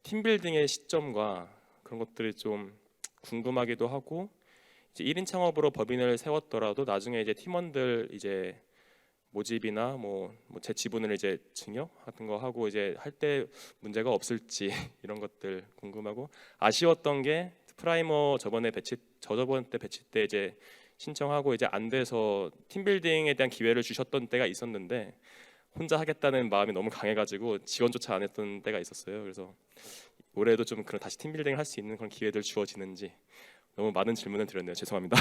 팀빌딩의 시점과 그런 것들이 좀 궁금하기도 하고 이제 1인 창업으로 법인을 세웠더라도 나중에 이제 팀원들 이제 모집이나 뭐 제 지분을 이제 증여 같은 거 하고 이제 할 때 문제가 없을지 이런 것들 궁금하고 아쉬웠던 게 프라이머 저번 때 배치 때 이제 신청하고 이제 안 돼서 팀빌딩에 대한 기회를 주셨던 때가 있었는데 혼자 하겠다는 마음이 너무 강해가지고 지원조차 안 했던 때가 있었어요. 그래서 올해도 좀 그런 다시 팀빌딩 할 수 있는 그런 기회들 주어지는지 너무 많은 질문을 드렸네요. 죄송합니다.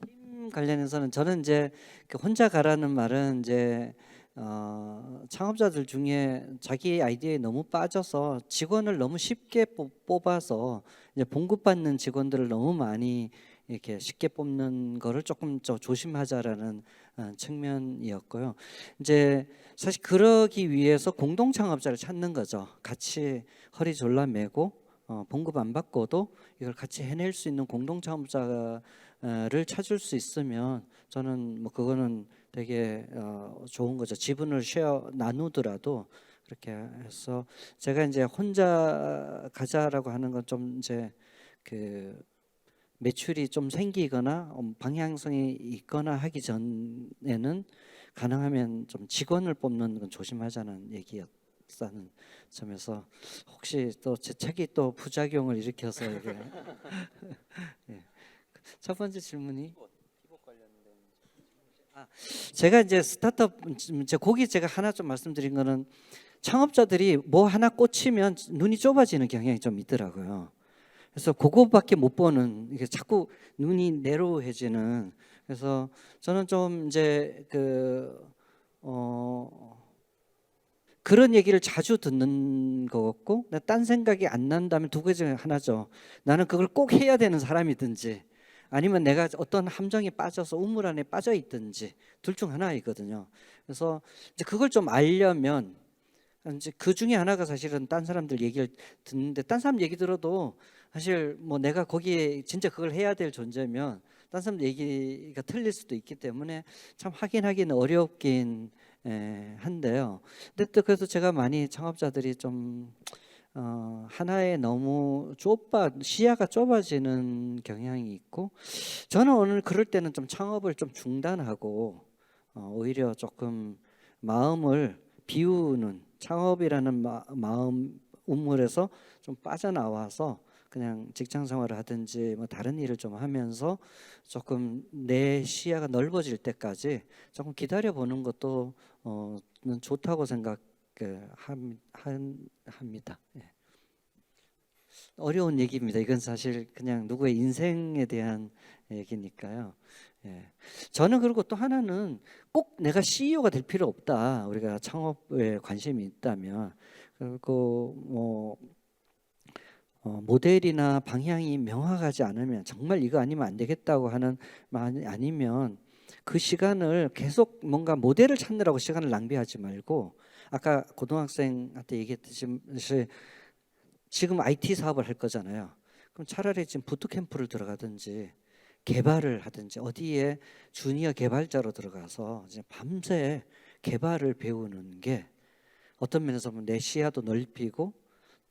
팀 관련해서는 저는 이제 그 혼자 가라는 말은 이제 창업자들 중에 자기 아이디어에 너무 빠져서 직원을 너무 쉽게 뽑아서 이제 봉급받는 직원들을 너무 많이 이렇게 쉽게 뽑는 거를 조금 조심하자라는 측면이었고요. 이제 사실 그러기 위해서 공동 창업자를 찾는 거죠. 같이 허리 졸라매고 봉급 안 받고도 이걸 같이 해낼 수 있는 공동 창업자를 찾을 수 있으면 저는 뭐 그거는 되게 좋은 거죠. 지분을 나누더라도 그렇게 해서 제가 이제 혼자 가자라고 하는 건 좀 이제 그 매출이 좀 생기거나 방향성이 있거나 하기 전에는 가능하면 좀 직원을 뽑는 건 조심하자는 얘기였다는 점에서 혹시 또 제 책이 또 부작용을 일으켜서 이게 예. 첫 번째 질문이 제가 이제 스타트업 거기 제가 하나 좀 말씀드린 거는 창업자들이 뭐 하나 꽂히면 눈이 좁아지는 경향이 좀 있더라고요. 그래서 그거밖에 못 보는 이게 자꾸 눈이 내로해지는. 그래서 저는 좀 이제 그런 얘기를 자주 듣는 것 같고, 딴 생각이 안 난다면 두 가지 중에 하나죠. 나는 그걸 꼭 해야 되는 사람이든지, 아니면 내가 어떤 함정에 빠져서 우물 안에 빠져 있든지 둘 중 하나이거든요. 그래서 이제 그걸 좀 알려면 이제 그 중에 하나가 사실은 딴 사람들 얘기를 듣는데, 딴 사람 얘기 들어도 사실 뭐 내가 거기에 진짜 그걸 해야 될 존재면 딴 사람 얘기가 틀릴 수도 있기 때문에 참 확인하기는 어렵긴 한데요. 근데 또 그래도 제가 많이 창업자들이 좀 하나에 너무 시야가 좁아지는 경향이 있고, 저는 오늘 그럴 때는 좀 창업을 좀 중단하고 오히려 조금 마음을 비우는, 창업이라는 마음 우물에서 좀 빠져나와서 그냥 직장 생활을 하든지 뭐 다른 일을 좀 하면서 조금 내 시야가 넓어질 때까지 조금 기다려 보는 것도 는 좋다고 합니다. 예. 어려운 얘기입니다. 이건 사실 그냥 누구의 인생에 대한 얘기니까요. 예. 저는 그리고 또 하나는 꼭 내가 CEO가 될 필요 없다. 우리가 창업에 관심이 있다면. 그리고 뭐 모델이나 방향이 명확하지 않으면, 정말 이거 아니면 안 되겠다고 하는 말이 아니면 그 시간을 계속 뭔가 모델을 찾느라고 시간을 낭비하지 말고, 아까 고등학생한테 얘기했듯이 지금 IT 사업을 할 거잖아요. 그럼 차라리 지금 부트캠프를 들어가든지 개발을 하든지 어디에 주니어 개발자로 들어가서 이제 밤새 개발을 배우는 게 어떤 면에서 보면 내 시야도 넓히고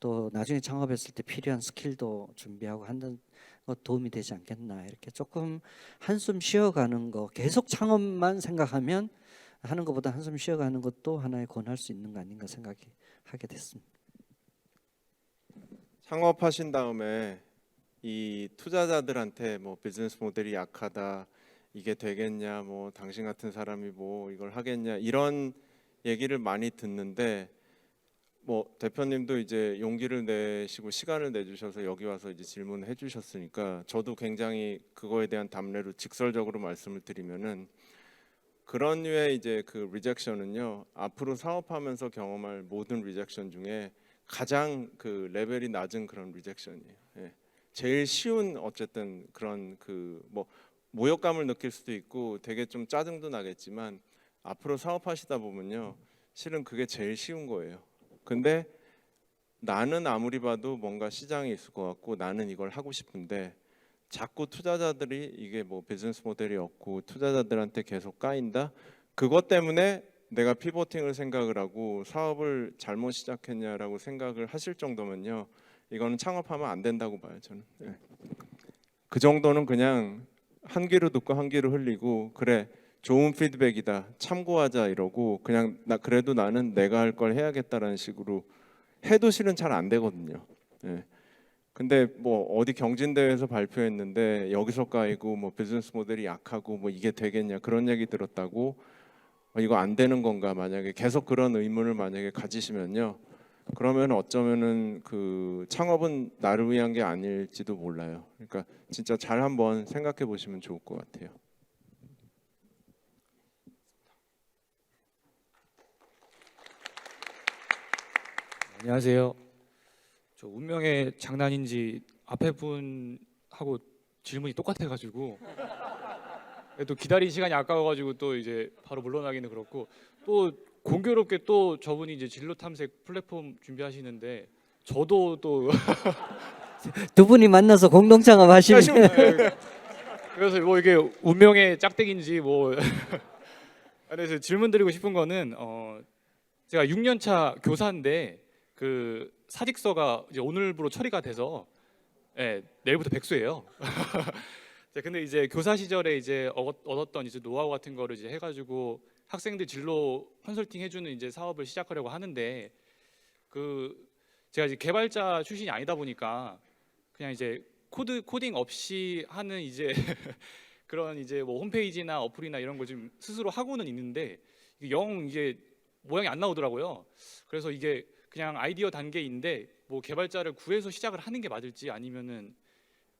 또 나중에 창업했을 때 필요한 스킬도 준비하고 하는 것 도움이 되지 않겠나. 이렇게 조금 한숨 쉬어가는 거, 계속 창업만 생각하면 하는 것보다 한숨 쉬어가는 것도 하나의 권할 수 있는 거 아닌가 생각이 하게 됐습니다. 창업하신 다음에 이 투자자들한테 뭐 비즈니스 모델이 약하다, 이게 되겠냐, 뭐 당신 같은 사람이 뭐 이걸 하겠냐, 이런 얘기를 많이 듣는데, 뭐 대표님도 이제 용기를 내시고 시간을 내주셔서 여기 와서 이제 질문을 해주셨으니까 저도 굉장히 그거에 대한 답례로 직설적으로 말씀을 드리면은, 그런 류의 이제 그 리젝션은요, 앞으로 사업하면서 경험할 모든 리젝션 중에 가장 그 레벨이 낮은 그런 리젝션이에요. 예. 제일 쉬운, 어쨌든 그런 그 뭐 모욕감을 느낄 수도 있고 되게 좀 짜증도 나겠지만, 앞으로 사업하시다 보면요, 실은 그게 제일 쉬운 거예요. 근데 나는 아무리 봐도 뭔가 시장이 있을 것 같고 나는 이걸 하고 싶은데, 자꾸 투자자들이 이게 뭐 비즈니스 모델이 없고 투자자들한테 계속 까인다, 그것 때문에 내가 피보팅을 생각을 하고 사업을 잘못 시작했냐라고 생각을 하실 정도면요, 이거는 창업하면 안 된다고 봐요, 저는. 네. 그 정도는 그냥 한 귀로 듣고 한 귀로 흘리고, 그래 좋은 피드백이다 참고하자 이러고, 그냥 그래도 나는 내가 할 걸 해야겠다라는 식으로 해도 실은 잘 안 되거든요. 네. 근데 뭐 어디 경진대회에서 발표했는데 여기서 까이고 뭐 비즈니스 모델이 약하고 뭐 이게 되겠냐 그런 얘기 들었다고 이거 안 되는 건가, 만약에 계속 그런 의문을 만약에 가지시면요, 그러면 어쩌면은 그 창업은 나를 위한 게 아닐지도 몰라요. 그러니까 진짜 잘 한번 생각해 보시면 좋을 것 같아요. 안녕하세요. 저 운명의 장난인지 앞에 분하고 질문이 똑같아가지고 또 기다린 시간이 아까워가지고 또 이제 바로 물러나기는 그렇고, 또 공교롭게 또 저분이 이제 진로 탐색 플랫폼 준비하시는데 저도 또 두 분이 만나서 공동 창업하시면 그래서 뭐 이게 운명의 짝대기인지 뭐 그래서 질문 드리고 싶은 거는 제가 6년차 교사인데 그 사직서가 이제 오늘부로 처리가 돼서 예, 내일부터 백수예요. 자, 근데 이제 교사 시절에 이제 얻었던 이제 노하우 같은 거를 이제 해가지고 학생들 진로 컨설팅 해주는 이제 사업을 시작하려고 하는데 그 제가 이제 개발자 출신이 아니다 보니까 그냥 이제 코딩 없이 하는 이제 그런 이제 뭐 홈페이지나 어플이나 이런 걸 좀 스스로 하고는 있는데 이게 영 이게 모양이 안 나오더라고요. 그래서 이게 그냥 아이디어 단계인데 뭐 개발자를 구해서 시작을 하는 게 맞을지 아니면은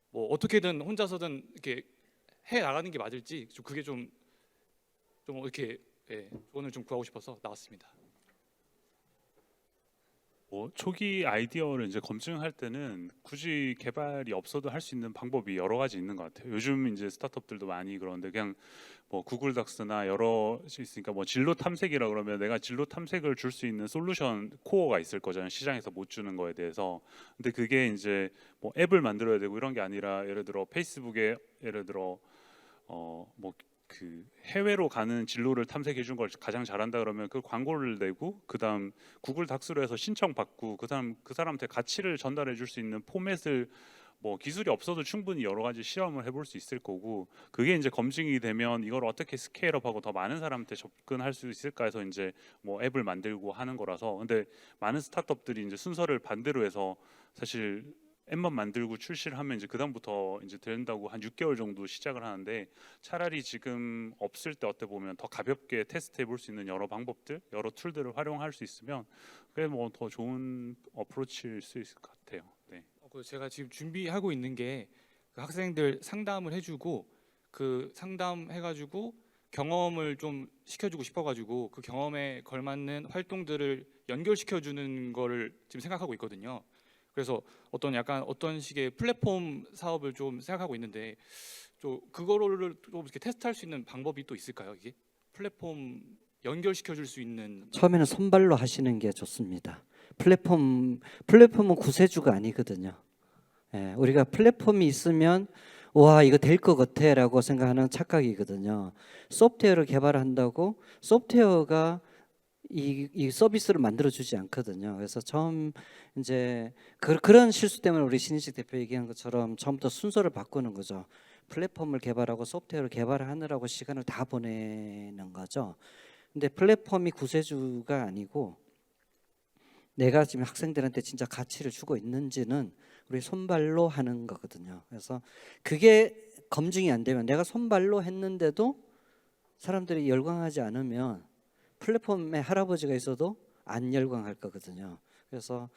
뭐 어떻게든 혼자서든 이렇게 해 나가는 게 맞을지 좀 그게 좀 이렇게 조언을 좀 구하고 싶어서 나왔습니다. 뭐 초기 아이디어를 이제 검증할 때는 굳이 개발이 없어도 할 수 있는 방법이 여러 가지 있는 것 같아요. 요즘 이제 스타트업들도 많이 그러는데 그냥 뭐 구글 닥스나 여러 있으니까 뭐 진로 탐색이라 그러면 내가 진로 탐색을 줄 수 있는 솔루션 코어가 있을 거잖아요. 시장에서 못 주는 거에 대해서. 근데 그게 이제 뭐 앱을 만들어야 되고 이런 게 아니라 예를 들어 페이스북에 예를 들어 뭐 그 해외로 가는 진로를 탐색해 준 걸 가장 잘한다 그러면 그 광고를 내고 그다음 구글 닥스로 해서 신청 받고 그 사람한테 가치를 전달해 줄 수 있는 포맷을 뭐 기술이 없어도 충분히 여러 가지 실험을 해볼 수 있을 거고 그게 이제 검증이 되면 이걸 어떻게 스케일업하고 더 많은 사람한테 접근할 수 있을까 해서 이제 뭐 앱을 만들고 하는 거라서 근데 많은 스타트업들이 이제 순서를 반대로 해서 사실 앱만 만들고 출시를 하면 이제 그다음부터 이제 된다고 한 6개월 정도 시작을 하는데 차라리 지금 없을 때 어떻게 보면 더 가볍게 테스트해 볼 수 있는 여러 방법들, 여러 툴들을 활용할 수 있으면 그게 뭐 더 좋은 어프로치일 수 있을 것 같아요. 네. 그 제가 지금 준비하고 있는 게그 학생들 상담을 해주고 그 상담해가지고 경험을 좀 시켜주고 싶어가지고 그 경험에 걸맞는 활동들을 연결시켜주는 거를 지금 생각하고 있거든요. 그래서 어떤 식의 플랫폼 사업을 좀 생각하고 있는데 좀 그거를 좀 이렇게 테스트할 수 있는 방법이 또 있을까요? 이게 플랫폼 연결시켜줄 수 있는 처음에는 손발로 하시는 게 좋습니다. 플랫폼은 구세주가 아니거든요. 우리가 플랫폼이 있으면 와 이거 될 것 같아라고 생각하는 착각이거든요. 소프트웨어를 개발한다고 소프트웨어가 이 서비스를 만들어주지 않거든요. 그래서 처음 이제 그런 실수 때문에 우리 신인식 대표 얘기한 것처럼 처음부터 순서를 바꾸는 거죠. 플랫폼을 개발하고 소프트웨어를 개발하느라고 시간을 다 보내는 거죠. 근데 플랫폼이 구세주가 아니고 내가 지금 학생들한테 진짜 가치를 주고 있는지는 우리 손발로 하는 거거든요. 그래서 그게 검증이 안 되면 내가 손발로 했는데도 사람들이 열광하지 않으면 플랫폼에 할아버지가 있어도 안 열광할 거거든요. 그래서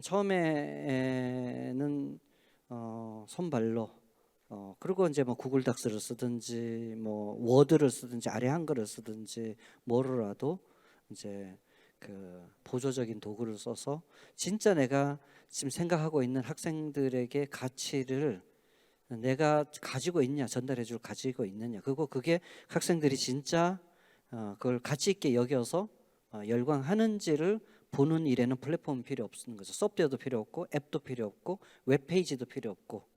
처음에는 손발로 그리고 이제 뭐 구글 닥스를 쓰든지 뭐 워드를 쓰든지 아래 한글을 쓰든지 뭐로라도 이제 그 보조적인 도구를 써서 진짜 내가 지금 생각하고 있는 학생들에게 가치를 내가 가지고 있냐 전달해줄 가지고 있느냐 그리고 그게 학생들이 진짜 그걸 가치 있게 여겨서 열광하는지를 보는 일에는 플랫폼은 필요 없는 거죠. 소프트웨어도 필요 없고 앱도 필요 없고 웹페이지도 필요 없고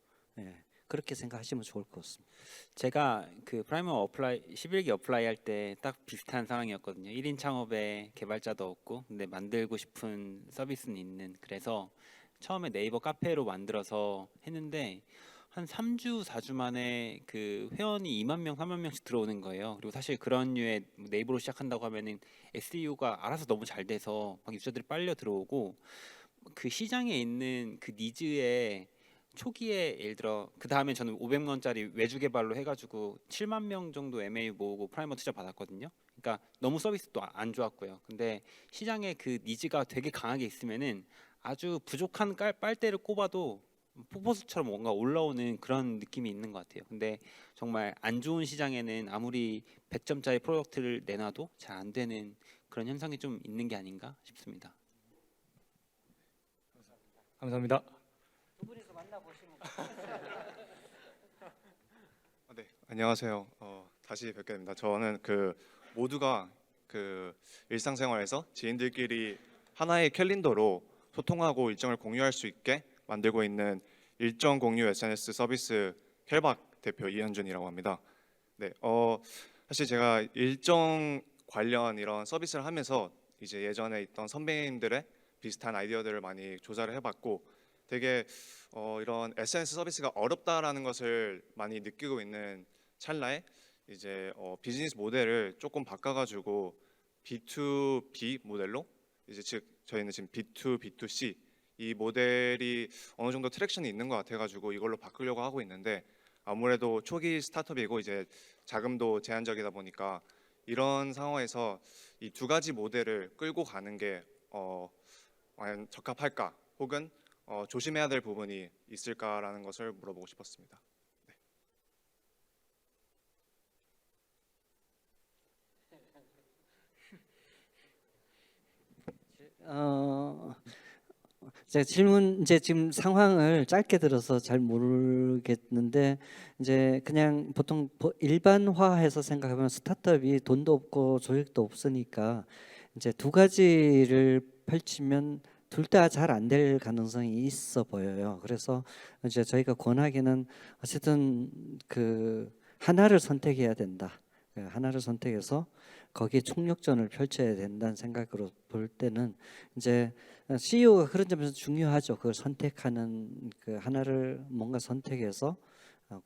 그렇게 생각하시면 좋을 것 같습니다. 제가 그 프라이머 어플라이 11기 어플라이 할 때 딱 비슷한 상황이었거든요. 1인 창업에 개발자도 없고 근데 만들고 싶은 서비스는 있는 그래서 처음에 네이버 카페로 만들어서 했는데 한 3주 4주 만에 그 회원이 2만 명 3만 명씩 들어오는 거예요. 그리고 사실 그런 류의 네이버로 시작한다고 하면은 SEO가 알아서 너무 잘 돼서 막 유저들이 빨려 들어오고 그 시장에 있는 그 니즈에 초기에 예를 들어 그 다음에 저는 500만 원짜리 외주 개발로 해가지고 7만 명 정도 MAU 모으고 프라이머 투자 받았거든요. 그러니까 너무 서비스도 안 좋았고요. 근데 시장에 그 니즈가 되게 강하게 있으면은 아주 부족한 빨대를 꼽아도 폭포수처럼 뭔가 올라오는 그런 느낌이 있는 것 같아요. 근데 정말 안 좋은 시장에는 아무리 100점짜리 프로덕트를 내놔도 잘 안 되는 그런 현상이 좀 있는 게 아닌가 싶습니다. 감사합니다. 두 분이서 만나보시면 네, 안녕하세요. 다시 뵙게 됩니다. 저는 그 모두가 그 일상생활에서 지인들끼리 하나의 캘린더로 소통하고 일정을 공유할 수 있게 만들고 있는 일정 공유 SNS 서비스 켈박 대표 이현준이라고 합니다. 네, 사실 제가 일정 관련 이런 서비스를 하면서 이제 예전에 있던 선배님들의 비슷한 아이디어들을 많이 조사를 해봤고 되게 이런 SNS 서비스가 어렵다라는 것을 많이 느끼고 있는 찰나에 이제 비즈니스 모델을 조금 바꿔가지고 B2B 모델로 이제 즉 저희는 지금 B2, B2C 이 모델이 어느 정도 트랙션이 있는 것 같아가지고 이걸로 바꾸려고 하고 있는데 아무래도 초기 스타트업이고 이제 자금도 제한적이다 보니까 이런 상황에서 이 두 가지 모델을 끌고 가는 게 과연 적합할까 혹은 조심해야 될 부분이 있을까라는 것을 물어보고 싶었습니다. 제가 질문 이제 지금 상황을 짧게 들어서 잘 모르겠는데 이제 그냥 보통 일반화해서 생각하면 스타트업이 돈도 없고 조직도 없으니까 이제 두 가지를 펼치면 둘 다 잘 안 될 가능성이 있어 보여요. 그래서 이제 저희가 권하기는 어쨌든 그 하나를 선택해야 된다. 하나를 선택해서 거기에 총력전을 펼쳐야 된다는 생각으로 볼 때는 이제 CEO가 그런 점에서 중요하죠. 그걸 선택하는 그 하나를 뭔가 선택해서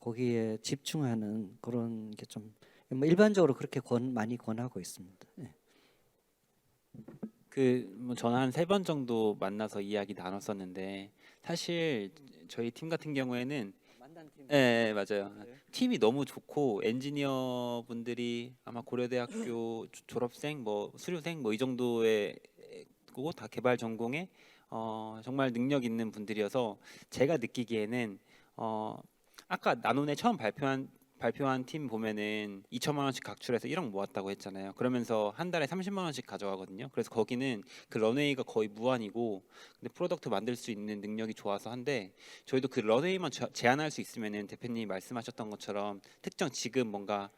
거기에 집중하는 그런 게 좀 뭐 일반적으로 그렇게 많이 권하고 있습니다. 네. 뭐 저는 한 3번 정도 만나서 이야기 나눴었는데 사실 저희 팀 같은 경우에는 네, 맞아요. 팀이 너무 좋고 엔지니어 분들이 아마 고려대학교 졸업생, 뭐 수료생 뭐 이 정도의 고 다 개발 전공에 정말 능력 있는 분들이어서 제가 느끼기에는 아까 나눔에 처음 발표한 팀 보면은 2천만 원씩 각출해서 1억 모았다고 했잖아요. 그러면서 한 달에 30만 원씩 가져가거든요. 그래서 거기는 그 런웨이가 거의 무한이고 근데 프로덕트 만들 수 있는 능력이 좋아서 한데 저희도 그 런웨이만 제한할 수 있으면은 대표님이 말씀하셨던 것처럼 특정 지금 뭔가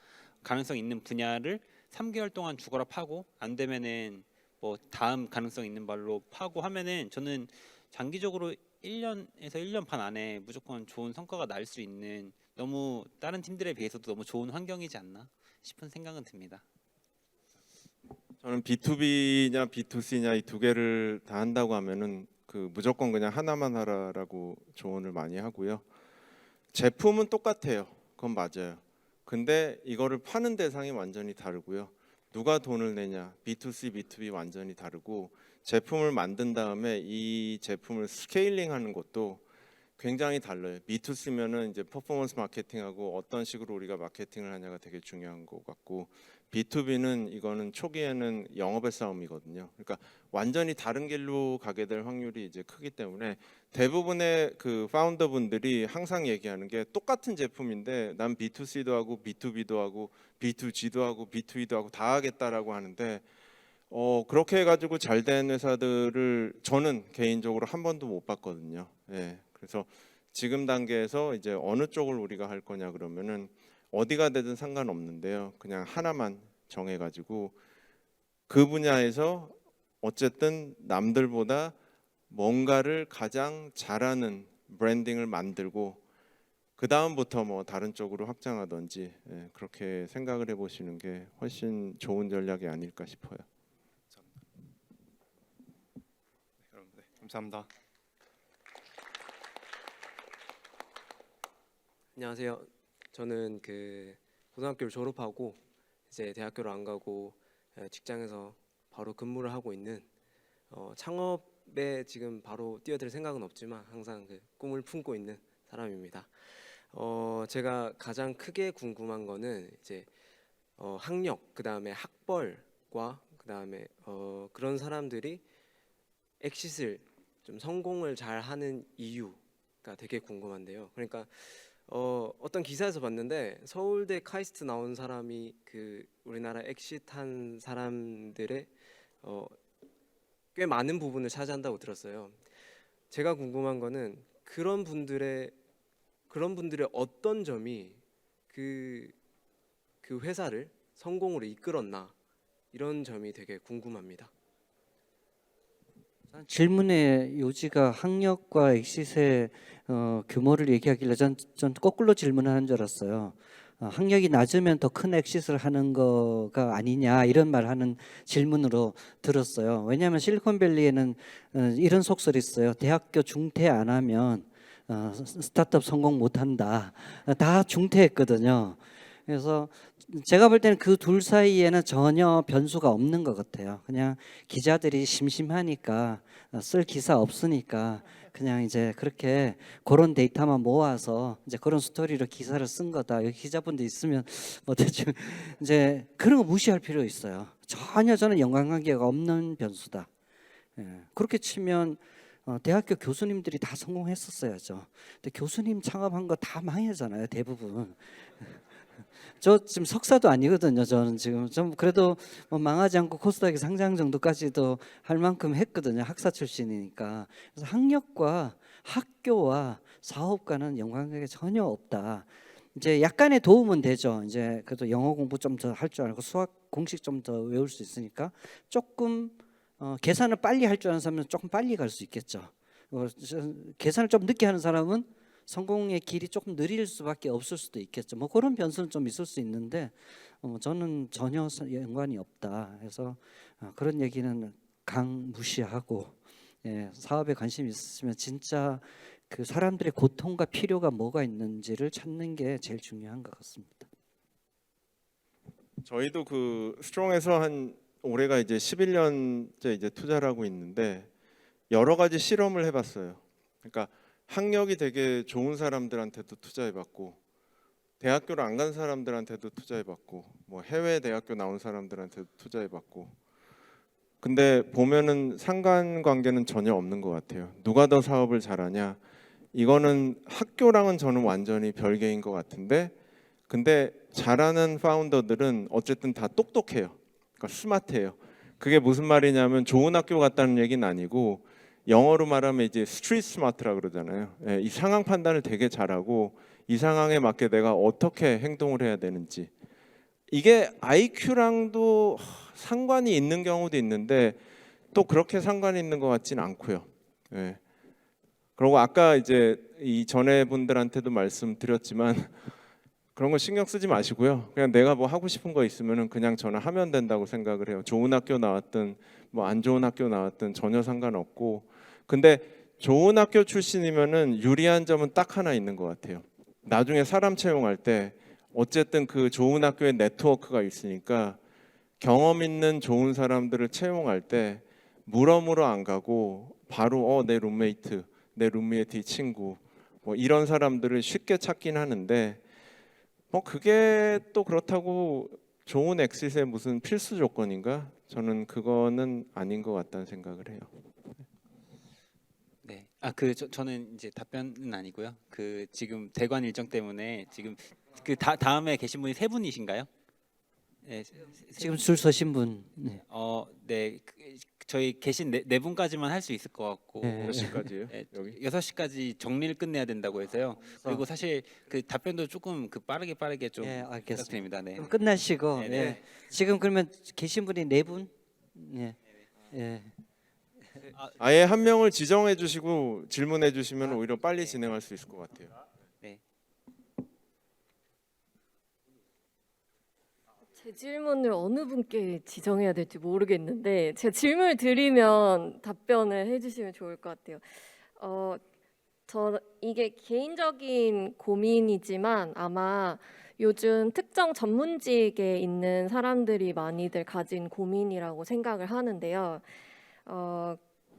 가능성 있는 분야를 3개월 동안 죽어라 파고 안 되면은 뭐 다음 가능성 있는 발로 파고 하면은 저는 장기적으로 1년에서 1년 반 안에 무조건 좋은 성과가 날 수 있는 너무 다른 팀들에 비해서도 너무 좋은 환경이지 않나 싶은 생각은 듭니다. 저는 B2B냐 B2C냐 이 두 개를 다 한다고 하면은 그 무조건 그냥 하나만 하라라고 조언을 많이 하고요. 제품은 똑같아요. 그건 맞아요. 근데 이거를 파는 대상이 완전히 다르고요. 누가 돈을 내냐, B2C, B2B 완전히 다르고 제품을 만든 다음에 이 제품을 스케일링하는 것도 굉장히 달라요. B2C면은 이제 퍼포먼스 마케팅하고 어떤 식으로 우리가 마케팅을 하냐가 되게 중요한 것 같고 B2B는 이거는 초기에는 영업의 싸움이거든요. 그러니까 완전히 다른 길로 가게 될 확률이 이제 크기 때문에 대부분의 그 파운더 분들이 항상 얘기하는 게 똑같은 제품인데 난 B2C도 하고 B2B도 하고 B2G도 하고 B2E도 하고 다 하겠다라고 하는데 그렇게 해가지고 잘 된 회사들을 저는 개인적으로 한 번도 못 봤거든요. 예. 그래서 지금 단계에서 이제 어느 쪽을 우리가 할 거냐 그러면은 어디가 되든 상관없는데요. 그냥 하나만 정해가지고 그 분야에서 어쨌든 남들보다 뭔가를 가장 잘하는 브랜딩을 만들고 그 다음부터 뭐 다른 쪽으로 확장하든지 그렇게 생각을 해보시는 게 훨씬 좋은 전략이 아닐까 싶어요. 감사합니다. 안녕하세요. 저는 그 고등학교를 졸업하고 이제 대학교를 안 가고 직장에서 바로 근무를 하고 있는 창업에 지금 바로 뛰어들 생각은 없지만 항상 그 꿈을 품고 있는 사람입니다. 제가 가장 크게 궁금한 거는 이제 학력, 그다음에 학벌과 그다음에 그런 사람들이 엑싯을 좀 성공을 잘 하는 이유가 되게 궁금한데요. 그러니까 어떤 기사에서 봤는데 서울대 카이스트 나온 사람이 그 우리나라 엑싯한 사람들의 꽤 많은 부분을 차지한다고 들었어요. 제가 궁금한 거는 그런 분들의 어떤 점이 그 회사를 성공으로 이끌었나 이런 점이 되게 궁금합니다. 질문의 요지가 학력과 엑싯의 규모를 얘기하길래 전 거꾸로 질문하는 줄 알았어요. 학력이 낮으면 더 큰 엑싯을 하는 거가 아니냐 이런 말 하는 질문으로 들었어요. 왜냐하면 실리콘밸리에는 이런 속설이 있어요. 대학교 중퇴 안 하면 스타트업 성공 못 한다. 다 중퇴했거든요. 그래서 제가 볼 때는 그 둘 사이에는 전혀 변수가 없는 것 같아요. 그냥 기자들이 심심하니까 쓸 기사 없으니까 그냥 이제 그렇게 그런 데이터만 모아서 이제 그런 스토리로 기사를 쓴 거다. 여기 기자분들 있으면 뭐 대충 이제 그런 거 무시할 필요 있어요. 전혀 저는 연관관계가 없는 변수다. 그렇게 치면 대학교 교수님들이 다 성공했었어야죠. 근데 교수님 창업한 거 다 망했잖아요, 대부분. 저 지금 석사도 아니거든요. 저는 지금 좀 그래도 뭐 망하지 않고 코스닥에 상장 정도까지도 할 만큼 했거든요. 학사 출신이니까. 그래서 학력과 학교와 사업과는 연관관계가 전혀 없다. 이제 약간의 도움은 되죠. 이제 그래도 영어 공부 좀 더 할 줄 알고 수학 공식 좀 더 외울 수 있으니까 조금 계산을 빨리 할 줄 아는 사람은 조금 빨리 갈 수 있겠죠. 계산을 좀 늦게 하는 사람은 성공의 길이 조금 느릴 수밖에 없을 수도 있겠죠. 뭐 그런 변수는 좀 있을 수 있는데 저는 전혀 연관이 없다. 그래서 그런 얘기는 무시하고 사업에 관심 있으시면 진짜 그 사람들의 고통과 필요가 뭐가 있는지를 찾는 게 제일 중요한 것 같습니다. 저희도 그 스트롱에서 한 올해가 이제 11년째 이제 투자를 하고 있는데 여러 가지 실험을 해봤어요. 그러니까 학력이 되게 좋은 사람들한테도 투자해봤고 대학교를 안 간 사람들한테도 투자해봤고 뭐 해외 대학교 나온 사람들한테도 투자해봤고 근데 보면은 상관관계는 전혀 없는 것 같아요. 누가 더 사업을 잘하냐 이거는 학교랑은 저는 완전히 별개인 것 같은데 근데 잘하는 파운더들은 어쨌든 다 똑똑해요. 그러니까 스마트해요. 그게 무슨 말이냐면 좋은 학교 갔다는 얘기는 아니고 영어로 말하면 이제 스트리트 스마트라 그러잖아요. 이 상황 판단을 되게 잘하고 이 상황에 맞게 내가 어떻게 행동을 해야 되는지 이게 IQ랑도 상관이 있는 경우도 있는데 또 그렇게 상관이 있는 것 같지는 않고요. 그리고 아까 이제 이 전에 분들한테도 말씀드렸지만 그런 거 신경 쓰지 마시고요. 그냥 내가 뭐 하고 싶은 거 있으면은 그냥 저는 하면 된다고 생각을 해요. 좋은 학교 나왔든 뭐 안 좋은 학교 나왔든 전혀 상관없고 근데 좋은 학교 출신이면은 유리한 점은 딱 하나 있는 것 같아요. 나중에 사람 채용할 때 어쨌든 그 좋은 학교에 네트워크가 있으니까 경험 있는 좋은 사람들을 채용할 때 물어물어 안 가고 바로 내 룸메이트, 내 룸메이트 친구 뭐 이런 사람들을 쉽게 찾긴 하는데 뭐 그게 또 그렇다고 좋은 엑싯의 무슨 필수 조건인가? 저는 그거는 아닌 것 같다는 생각을 해요. 네. 저는 이제 답변은 아니고요. 그 지금 대관 일정 때문에 지금 그 다음에 계신 분이 세 분이신가요? 네. 지금 줄 서신 분. 네. 네. 저희 계신 네 분까지만 할 수 있을 것 같고 네. 몇 시까지요? 네, 여기? 6시까지 정리를 끝내야 된다고 해서요. 그리고 사실 그 답변도 조금 그 빠르게 좀 알겠습니다. 부탁드립니다. 네. 그럼 끝나시고 네, 네. 예. 지금 그러면 계신 분이 네 분? 예. 예. 아예 한 명을 지정해 주시고 질문해 주시면 오히려 빨리 진행할 수 있을 것 같아요. 네. 제 질문을 어느 분께 지정해야 될지 모르겠는데 제가 질문을 드리면 답변을 해주시면 좋을 것 같아요. 저 이게 개인적인 고민이지만 아마 요즘 특정 전문직에 있는 사람들이 많이들 가진 고민이라고 생각을 하는데요.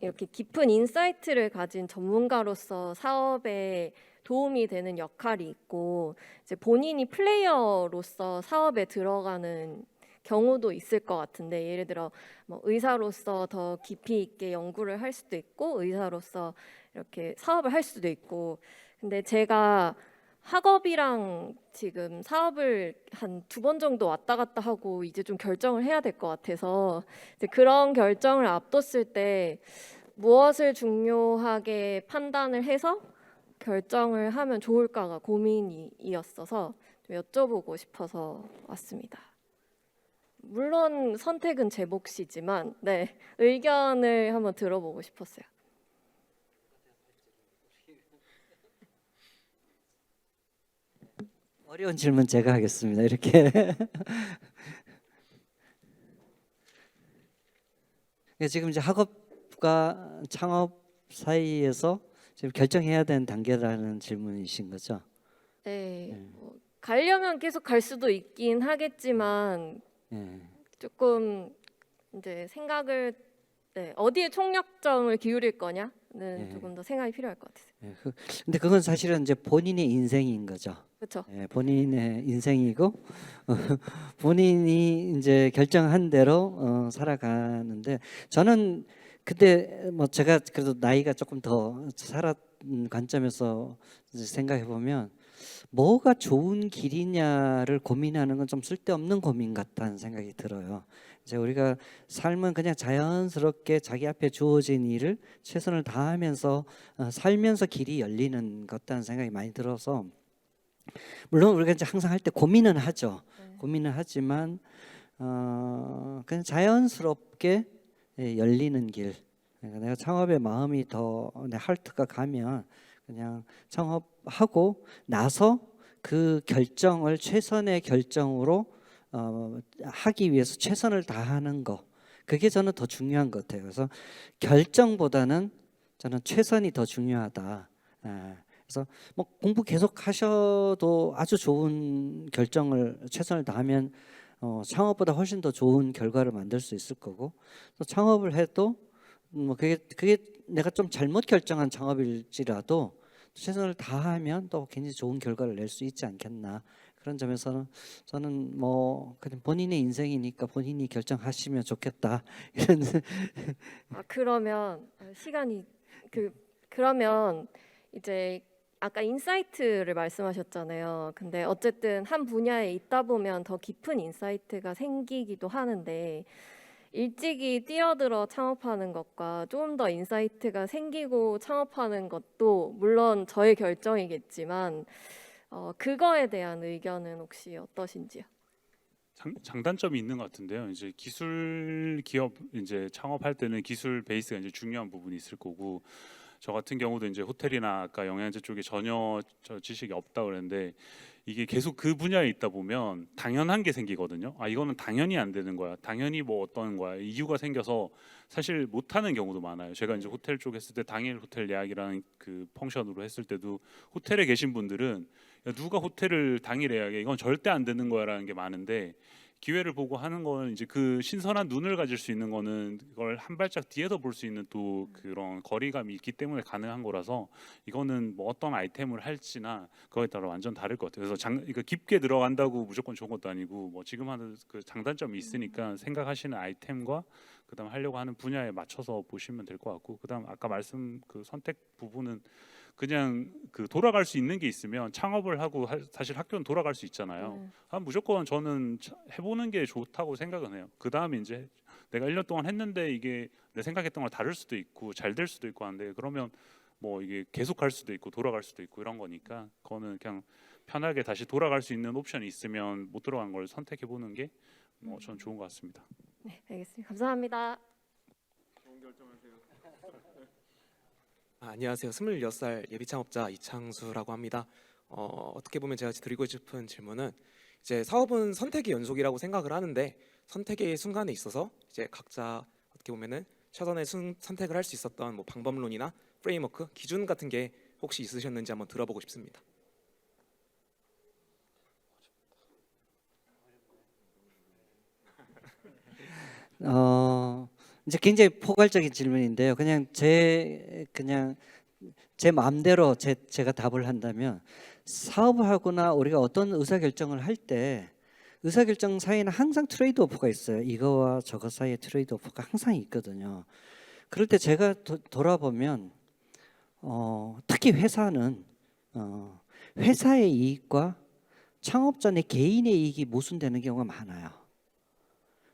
이렇게 깊은 인사이트를 가진 전문가로서 사업에 도움이 되는 역할이 있고 이제 본인이 플레이어로서 사업에 들어가는 경우도 있을 것 같은데 예를 들어 뭐 의사로서 더 깊이 있게 연구를 할 수도 있고 의사로서 이렇게 사업을 할 수도 있고 근데 제가 학업이랑 지금 사업을 한 2번 정도 왔다 갔다 하고 이제 좀 결정을 해야 될 것 같아서 이제 그런 결정을 앞뒀을 때 무엇을 중요하게 판단을 해서 결정을 하면 좋을까가 고민이었어서 좀 여쭤보고 싶어서 왔습니다. 물론 선택은 제 몫이지만 네, 의견을 한번 들어보고 싶었어요. 어려운 질문 제가 하겠습니다. 이렇게. 지금 이제 학업과 창업 사이에서 지금 결정해야 되는 단계라는 질문이신 거죠? 네. 가려면 계속 갈 수도 있긴 하겠지만 예. 조금 이제 생각을 어디에 총력점을 기울일 거냐는 예. 조금 더 생각이 필요할 것 같아요. 예, 근데 그건 사실은 이제 본인의 인생인 거죠. 그렇죠. 예, 본인의 인생이고 본인이 이제 결정한 대로 살아가는데 저는 그때 뭐 제가 그래도 나이가 조금 더 살았던 관점에서 생각해 보면 뭐가 좋은 길이냐를 고민하는 건 좀 쓸데없는 고민 같다는 생각이 들어요. 이제 우리가 삶은 그냥 자연스럽게 자기 앞에 주어진 일을 최선을 다하면서 살면서 길이 열리는 것 같다는 생각이 많이 들어서 물론 우리가 이제 항상 할 때 고민은 하죠. 고민은 하지만 그냥 자연스럽게 열리는 길. 그러니까 내가 창업에 마음이 더 내 하트가 가면 그냥 창업하고 나서 그 결정을 최선의 결정으로 하기 위해서 최선을 다하는 거. 그게 저는 더 중요한 것 같아요. 그래서 결정보다는 저는 최선이 더 중요하다. 그래서 뭐 공부 계속 하셔도 아주 좋은 결정을 최선을 다하면 창업보다 훨씬 더 좋은 결과를 만들 수 있을 거고 또 창업을 해도 뭐 그게 내가 좀 잘못 결정한 창업일지라도 최선을 다하면 또 굉장히 좋은 결과를 낼 수 있지 않겠나 그런 점에서는 저는 뭐 그냥 본인의 인생이니까 본인이 결정하시면 좋겠다 이런. 그러면 시간이 그러면 이제 아까 인사이트를 말씀하셨잖아요. 근데 어쨌든 한 분야에 있다 보면 더 깊은 인사이트가 생기기도 하는데 일찍이 뛰어들어 창업하는 것과 좀 더 인사이트가 생기고 창업하는 것도 물론 저의 결정이겠지만 그거에 대한 의견은 혹시 어떠신지요? 장단점이 있는 것 같은데요. 이제 기술 기업 이제 창업할 때는 기술 베이스가 이제 중요한 부분이 있을 거고 저 같은 경우도 이제 호텔이나 아까 영양제 쪽에 전혀 저 지식이 없다 그랬는데 이게 계속 그 분야에 있다 보면 당연한 게 생기거든요. 이거는 당연히 안 되는 거야. 당연히 뭐 어떤 거야. 이유가 생겨서 사실 못 하는 경우도 많아요. 제가 이제 호텔 쪽 했을 때 당일 호텔 예약이라는 그 펑션으로 했을 때도 호텔에 계신 분들은 야, 누가 호텔을 당일 예약해? 이건 절대 안 되는 거야라는 게 많은데 기회를 보고 하는 거는 이제 그 신선한 눈을 가질 수 있는 거는 그걸 한 발짝 뒤에서 볼 수 있는 또 그런 거리감이 있기 때문에 가능한 거라서 이거는 뭐 어떤 아이템을 할지나 그거에 따라 완전 다를 것 같아요. 그래서 그러니까 깊게 들어간다고 무조건 좋은 것도 아니고 뭐 지금 하는 그 장단점이 있으니까 생각하시는 아이템과 그다음 하려고 하는 분야에 맞춰서 보시면 될 것 같고 그다음 아까 말씀 그 선택 부분은 그냥 그 돌아갈 수 있는 게 있으면 창업을 하고 사실 학교는 돌아갈 수 있잖아요. 무조건 저는 해보는 게 좋다고 생각은 해요. 그 다음에 이제 내가 1년 동안 했는데 이게 내 생각했던 걸 다를 수도 있고 잘 될 수도 있고 하는데 그러면 뭐 이게 계속 갈 수도 있고 돌아갈 수도 있고 이런 거니까 그거는 그냥 편하게 다시 돌아갈 수 있는 옵션이 있으면 못 들어간 걸 선택해 보는 게 뭐 전 좋은 것 같습니다. 네, 알겠습니다. 감사합니다. 안녕하세요. 26살 예비 창업자 이창수라고 합니다. 어떻게 보면 제가 드리고 싶은 질문은 이제 사업은 선택의 연속이라고 생각을 하는데 선택의 순간에 있어서 이제 각자 어떻게 보면은 최선의 선택을 할 수 있었던 뭐 방법론이나 프레임워크, 기준 같은 게 혹시 있으셨는지 한번 들어보고 싶습니다. 이제 굉장히 포괄적인 질문인데요. 그냥 제 마음대로 제가 답을 한다면 사업을 하거나 우리가 어떤 의사결정을 할 때 의사결정 사이에는 항상 트레이드오프가 있어요. 이거와 저거 사이에 트레이드오프가 항상 있거든요. 그럴 때 제가 돌아보면 특히 회사는 회사의 이익과 창업자 내 개인의 이익이 모순되는 경우가 많아요.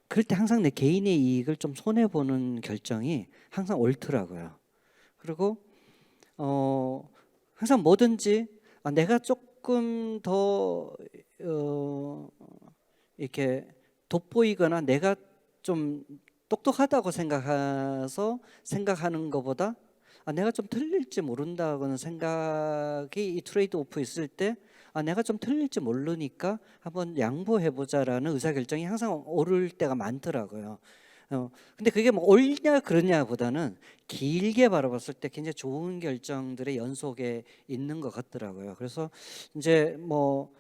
그럴 때 항상 내 개인의 이익을 좀 손해보는 결정이 항상 옳더라고요. 그리고 항상 뭐든지 내가 조금 더 이렇게 돋보이거나 내가 좀 똑똑하다고 생각하는 것보다 내가 좀 틀릴지 모른다고는 생각이 이 트레이드 오프 있을 때 내가 좀 틀릴지 모르니까 한번 양보해보자라는 의사결정이 항상 오를 때가 많더라고요. 근데 그게 뭐 옳냐 그러냐보다는 길게 바라봤을 때 굉장히 좋은 결정들의 연속에 있는 것 같더라고요. 그래서 이제 뭐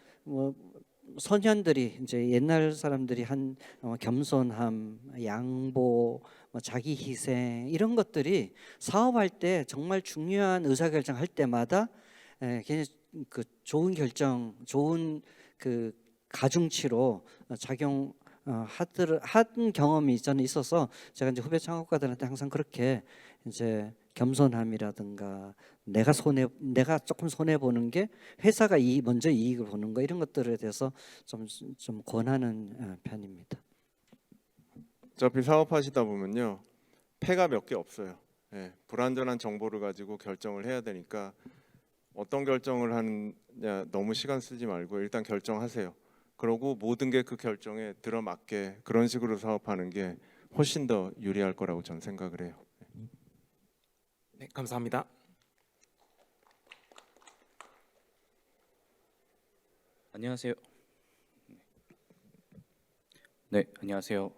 소년들이 이제 옛날 사람들이 한 겸손함, 양보, 자기 희생 이런 것들이 사업할 때 정말 중요한 의사결정 할 때마다 굉장히 그 좋은 결정, 좋은 그 가중치로 작용 한 경험이 저는 있어서 제가 이제 후배 창업가들한테 항상 그렇게 이제 겸손함이라든가 내가 조금 손해 보는 게 회사가 먼저 이익을 보는 거 이런 것들에 대해서 좀 권하는 편입니다. 어차피 사업하시다 보면요 패가 몇 개 없어요. 예, 불완전한 정보를 가지고 결정을 해야 되니까 어떤 결정을 하느냐 너무 시간 쓰지 말고 일단 결정하세요. 그러고 모든 게 그 결정에 들어맞게 그런 식으로 사업하는 게 훨씬 더 유리할 거라고 저는 생각을 해요. 네, 감사합니다. 안녕하세요. 네, 안녕하세요.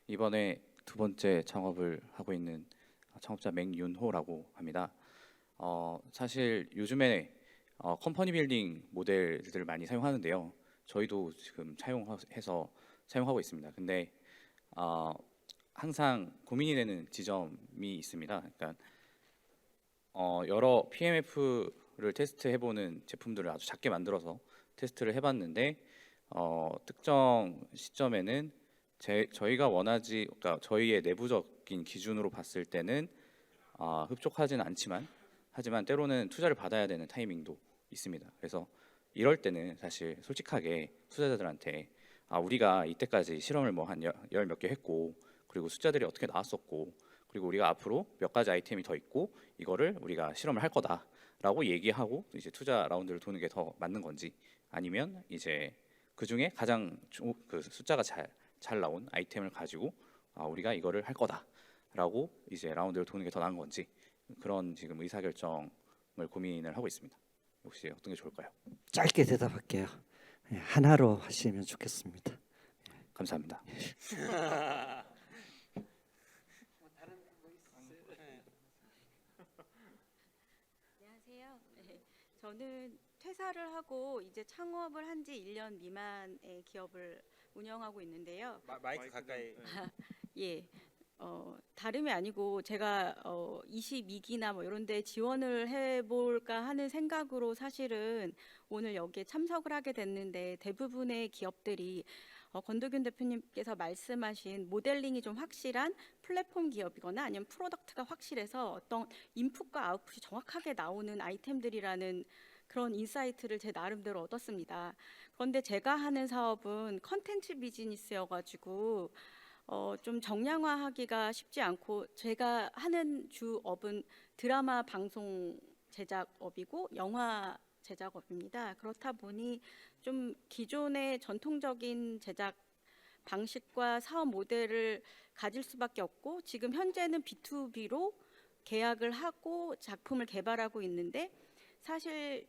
이번에 두 번째 창업을 하고 있는 창업자 맹윤호라고 합니다. 사실 요즘에 컴퍼니 빌딩 모델들을 많이 사용하는데요. 저희도 지금 사용하고 있습니다. 근데 항상 고민이 되는 지점이 있습니다. 그러니까 여러 PMF를 테스트해보는 제품들을 아주 작게 만들어서 테스트를 해봤는데 특정 시점에는 저희가 그러니까 저희의 내부적인 기준으로 봤을 때는 흡족하지는 않지만 하지만 때로는 투자를 받아야 되는 타이밍도 있습니다. 그래서 이럴 때는 사실 솔직하게 투자자들한테 우리가 이때까지 실험을 뭐 한 열 몇 개 했고 그리고 숫자들이 어떻게 나왔었고 그리고 우리가 앞으로 몇 가지 아이템이 더 있고 이거를 우리가 실험을 할 거다라고 얘기하고 이제 투자 라운드를 도는 게 더 맞는 건지 아니면 이제 그 중에 가장 그 숫자가 잘 나온 아이템을 가지고 우리가 이거를 할 거다라고 이제 라운드를 도는 게 더 나은 건지 그런 지금 의사결정을 고민을 하고 있습니다. 혹시 어떤 게 좋을까요? 짧게 대답할게요. 하나로 하시면 좋겠습니다. 감사합니다. 안녕하세요. 저는 퇴사를 하고 이제 창업을 한 지 1년 미만의 기업을 운영하고 있는데요. 마이크 가까이. 예. 다름이 아니고 제가 22기나 뭐 이런 데 지원을 해볼까 하는 생각으로 사실은 오늘 여기에 참석을 하게 됐는데 대부분의 기업들이 권도균 대표님께서 말씀하신 모델링이 좀 확실한 플랫폼 기업이거나 아니면 프로덕트가 확실해서 어떤 인풋과 아웃풋이 정확하게 나오는 아이템들이라는 그런 인사이트를 제 나름대로 얻었습니다. 그런데 제가 하는 사업은 컨텐츠 비즈니스여가지고 좀 정량화하기가 쉽지 않고 제가 하는 주업은 드라마 방송 제작업이고 영화 제작업입니다. 그렇다 보니 좀 기존의 전통적인 제작 방식과 사업 모델을 가질 수밖에 없고 지금 현재는 B2B로 계약을 하고 작품을 개발하고 있는데 사실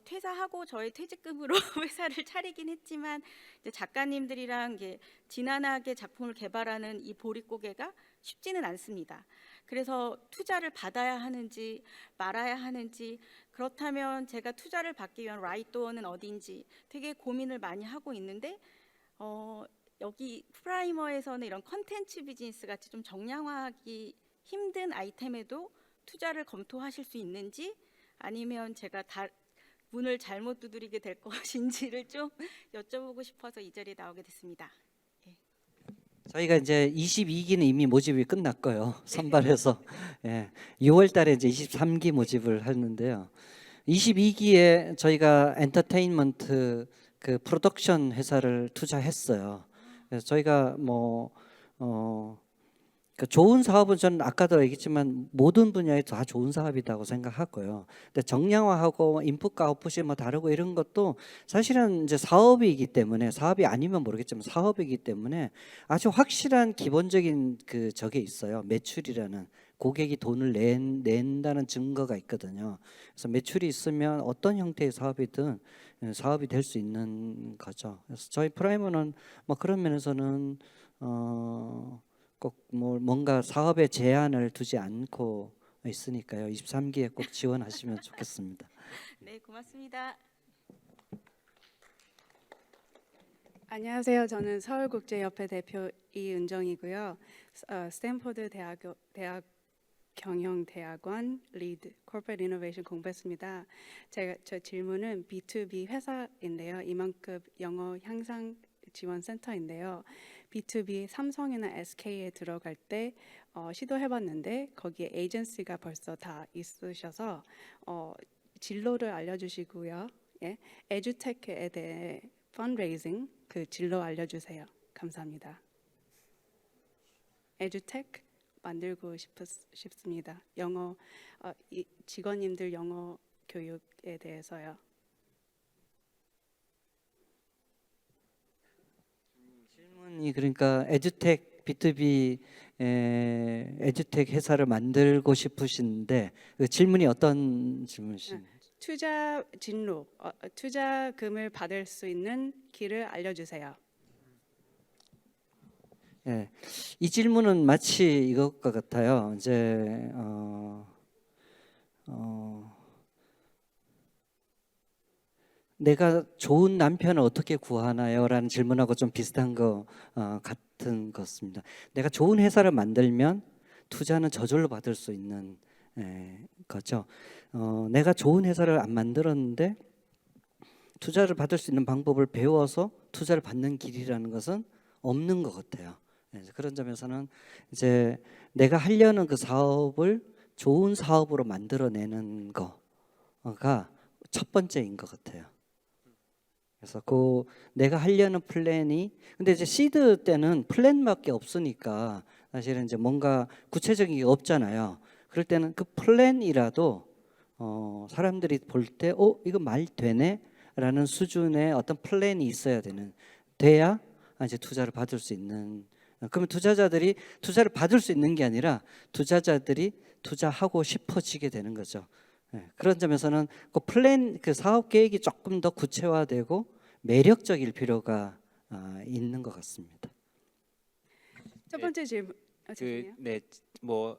퇴사하고 저의 퇴직금으로 회사를 차리긴 했지만 이제 작가님들이랑 이게 지난하게 작품을 개발하는 이 보릿고개가 쉽지는 않습니다. 그래서 투자를 받아야 하는지 말아야 하는지 그렇다면 제가 투자를 받기 위한 라이트도어는 어딘지 되게 고민을 많이 하고 있는데 여기 프라이머에서는 이런 컨텐츠 비즈니스 같이 좀 정량화하기 힘든 아이템에도 투자를 검토하실 수 있는지 아니면 제가 문을 잘못 두드리게 될 것인지를 좀 여쭤보고 싶어서 이 자리에 나오게 됐습니다. 저희가 이제 22기는 이미 모집이 끝났고요. 선발해서 6월 달에 이제 23기 모집을 했는데요. 22기에 저희가 엔터테인먼트 그 프로덕션 회사를 투자했어요. 그래서 저희가 그 좋은 사업은 저는 아까도 얘기했지만 모든 분야에 다 좋은 사업이라고 생각하고요. 근데 정량화하고 인풋과 아웃풋이 뭐 다르고 이런 것도 사실은 이제 사업이기 때문에 사업이 아니면 모르겠지만 사업이기 때문에 아주 확실한 기본적인 그 저게 있어요. 매출이라는 고객이 돈을 낸다는 증거가 있거든요. 그래서 매출이 있으면 어떤 형태의 사업이든 사업이 될 수 있는 거죠. 그래서 저희 프라이머는 뭐 그런 면에서는 꼭 뭐 뭔가 사업에 제한을 두지 않고 있으니까요. 23기에 꼭 지원하시면 좋겠습니다. 네, 고맙습니다. 안녕하세요. 저는 서울국제협회 대표 이은정이고요. 스탠포드 대학 경영대학원 리드 코퍼레이트 이노베이션 공부했습니다. 저 질문은 B2B 회사인데요. 이만급 영어 향상 지원 센터인데요. B2B 삼성이나 SK에 들어갈 때 시도해봤는데 거기에 에이전시가 벌써 다 있으셔서 진로를 알려주시고요. 예, 에듀테크에 대해 펀드레이징 그 진로 알려주세요. 감사합니다. 에듀테크 만들고 싶습니다. 영어 직원님들 영어 교육에 대해서요. 질문이 그러니까 에듀텍 B2B 에듀텍 회사를 만들고 싶으신데 그 질문이 어떤 질문이신가요? 투자 진로, 투자금을 받을 수 있는 길을 알려주세요. 예, 이 질문은 마치 이것과 같아요. 이제 내가 좋은 남편을 어떻게 구하나요?라는 질문하고 좀 비슷한 거 같은 것입니다. 내가 좋은 회사를 만들면 투자는 저절로 받을 수 있는 거죠. 내가 좋은 회사를 안 만들었는데 투자를 받을 수 있는 방법을 배워서 투자를 받는 길이라는 것은 없는 것 같아요. 그런 점에서는 이제 내가 하려는 그 사업을 좋은 사업으로 만들어내는 거가 첫 번째인 것 같아요. 그래서 그 내가 하려는 플랜이 근데 이제 시드 때는 플랜밖에 없으니까 사실은 이제 뭔가 구체적인 게 없잖아요. 그럴 때는 그 플랜이라도 사람들이 볼 때 이거 말 되네라는 수준의 어떤 플랜이 있어야 돼야 이제 투자를 받을 수 있는. 그러면 투자자들이 투자를 받을 수 있는 게 아니라 투자자들이 투자하고 싶어지게 되는 거죠. 그런 점에서는 그 플랜, 그 사업 계획이 조금 더 구체화되고 매력적일 필요가 있는 것 같습니다. 첫 번째 질문. 뭐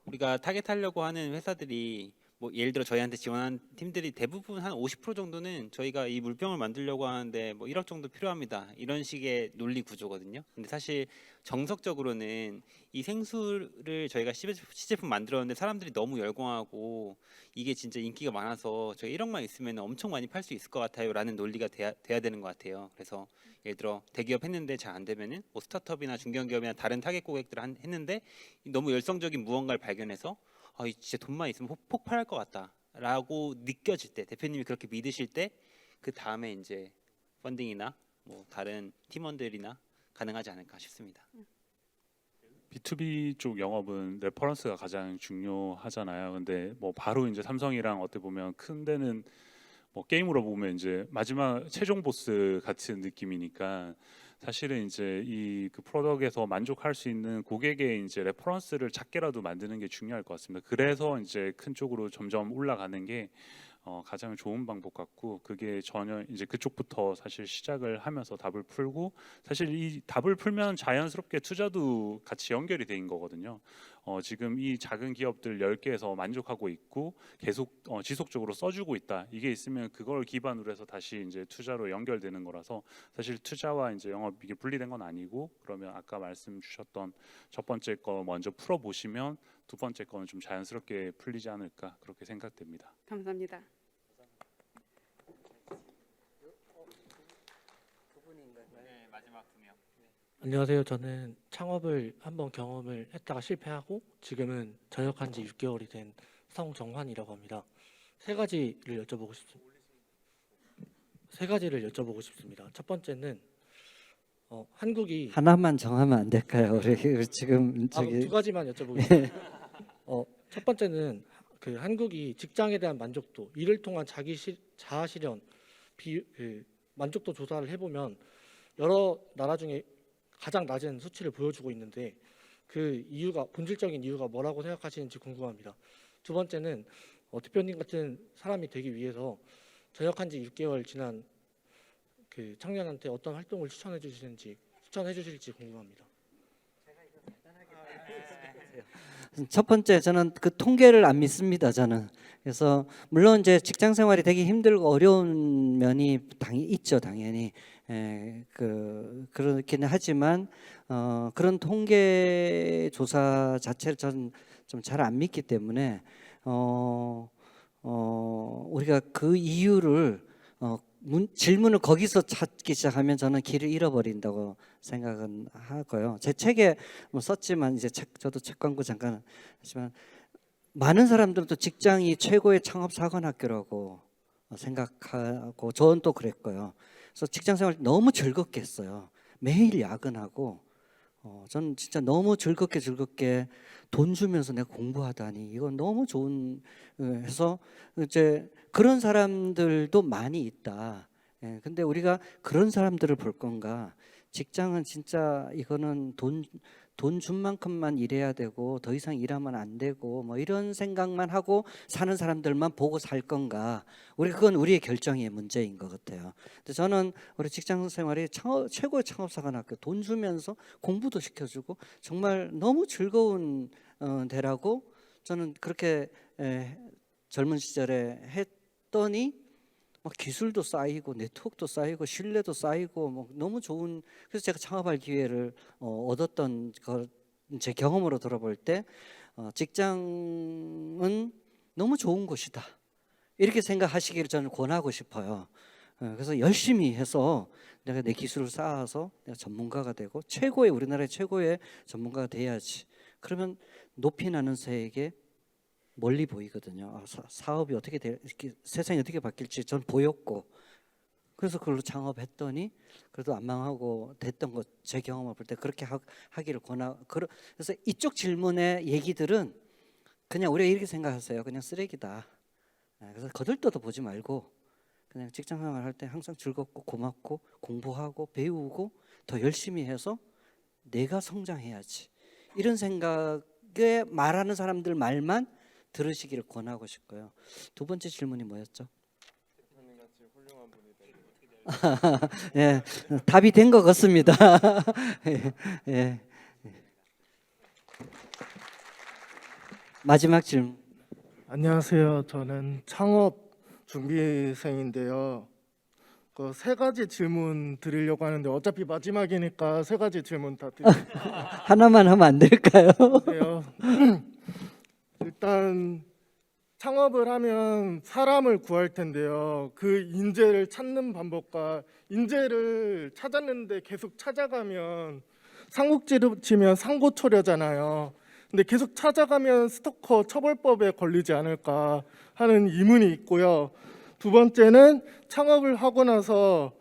우리가 타겟하려고 하는 회사들이 뭐 예를 들어 저희한테 지원한 팀들이 대부분 한 50% 정도는 저희가 이 물병을 만들려고 하는데 뭐 1억 정도 필요합니다. 이런 식의 논리 구조거든요. 근데 사실 정석적으로는 이 생수를 저희가 시제품 만들었는데 사람들이 너무 열광하고 이게 진짜 인기가 많아서 저희 1억만 있으면 엄청 많이 팔 수 있을 것 같아요라는 논리가 돼야 되는 것 같아요. 그래서 예를 들어 대기업 했는데 잘 안 되면은 뭐 스타트업이나 중견기업이나 다른 타겟 고객들 했는데 너무 열성적인 무언가를 발견해서 진짜 돈만 있으면 폭발할 것 같다라고 느껴질 때 대표님이 그렇게 믿으실 때 그 다음에 이제 펀딩이나 뭐 다른 팀원들이나 가능하지 않을까 싶습니다. B2B 쪽 영업은 레퍼런스가 가장 중요하잖아요. 근데 뭐 바로 이제 삼성이랑 어떻게 보면 큰 데는 뭐 게임으로 보면 이제 마지막 최종 보스 같은 느낌이니까 사실은 이제 이 그 프로덕트에서 만족할 수 있는 고객의 이제 레퍼런스를 작게라도 만드는 게 중요할 것 같습니다. 그래서 이제 큰 쪽으로 점점 올라가는 게 가장 좋은 방법 같고 그게 전혀 이제 그쪽부터 사실 시작을 하면서 답을 풀고 사실 이 답을 풀면 자연스럽게 투자도 같이 연결이 된 거거든요. 지금 이 작은 기업들 10개에서 만족하고 있고 계속 지속적으로 써주고 있다. 이게 있으면 그걸 기반으로 해서 다시 이제 투자로 연결되는 거라서 사실 투자와 이제 영업 이게 분리된 건 아니고 그러면 아까 말씀 주셨던 첫 번째 거 먼저 풀어 보시면 두 번째 거는 좀 자연스럽게 풀리지 않을까 그렇게 생각됩니다. 감사합니다. 네, 마지막 두 명. 안녕하세요. 저는 창업을 한번 경험을 했다가 실패하고 지금은 전역한 지 6개월이 된 성정환이라고 합니다. 세 가지를 여쭤보고 싶습니다. 첫 번째는 한국이 하나만 정하면 안 될까요? 우리 지금 두 가지만 여쭤보겠습니다. 첫 번째는 그 한국이 직장에 대한 만족도, 일을 통한 자아 실현, 만족도 조사를 해보면 여러 나라 중에 가장 낮은 수치를 보여주고 있는데 그 이유가 본질적인 이유가 뭐라고 생각하시는지 궁금합니다. 두 번째는 대표님 같은 사람이 되기 위해서 전역한 지 6개월 지난 그 청년한테 어떤 활동을 추천해 주실지 궁금합니다. 첫 번째, 저는 그 통계를 안 믿습니다. 저는. 그래서 물론 이제 직장 생활이 되게 힘들고 어려운 면이 당연히 있죠, 당연히. 그렇기는 하지만 그런 통계 조사 자체를 저는 좀 잘 안 믿기 때문에 우리가 그 이유를 질문을 거기서 찾기 시작하면 저는 길을 잃어버린다고 생각은 하고요. 제 책에 뭐 썼지만 이제 저도 책 광고 잠깐 하지만 많은 사람들도 직장이 최고의 창업 사관학교라고 생각하고 저는 또 그랬고요. 그래서 직장 생활 너무 즐겁게 했어요. 매일 야근하고 저는 진짜 너무 즐겁게 돈 주면서 내가 공부하다니 이건 너무 좋은 해서 이제 그런 사람들도 많이 있다. 근데 우리가 그런 사람들을 볼 건가? 직장은 진짜 이거는 돈 준 만큼만 일해야 되고 더 이상 일하면 안 되고 뭐 이런 생각만 하고 사는 사람들만 보고 살 건가? 그건 우리의 결정의 문제인 것 같아요. 근데 저는 우리 직장 생활이 최고의 창업사관학교 돈 주면서 공부도 시켜주고 정말 너무 즐거운 데라고 저는 그렇게 젊은 시절에 했더니 막 기술도 쌓이고 네트워크도 쌓이고 신뢰도 쌓이고 뭐 너무 좋은 그래서 제가 창업할 기회를 얻었던 제 경험으로 돌아볼 때 직장은 너무 좋은 곳이다 이렇게 생각하시기를 저는 권하고 싶어요. 그래서 열심히 해서 내가 내 기술을 쌓아서 내가 전문가가 되고 우리나라의 최고의 전문가가 돼야지. 그러면 높이 나는 새에게 멀리 보이거든요. 사업이 어떻게 세상이 어떻게 바뀔지 전 보였고 그래서 그걸로 창업했더니 그래도 안 망하고 됐던 것 제 경험을 볼 때 그렇게 하기를 그래서 이쪽 질문의 얘기들은 그냥 우리가 이렇게 생각하세요. 그냥 쓰레기다. 그래서 거들떠도 보지 말고 그냥 직장생활 할 때 항상 즐겁고 고맙고 공부하고 배우고 더 열심히 해서 내가 성장해야지. 이런 생각에 말하는 사람들 말만 들으시기를 권하고 싶고요. 두 번째 질문이 뭐였죠? 예, 답이 된 것 같습니다. 예. 마지막 질문. 안녕하세요. 저는 창업 준비생인데요. 그 세 가지 질문 드리려고 하는데 어차피 마지막이니까 세 가지 질문 다 드릴게요. 하나만 하면 안 될까요? 일단 창업을 하면 사람을 구할 텐데요. 그 인재를 찾는 방법과 인재를 찾았는데 계속 찾아가면 삼국지로 치면 상고초려잖아요. 근데 계속 찾아가면 스토커 처벌법에 걸리지 않을까 하는 의문이 있고요. 두 번째는 창업을 하고 나서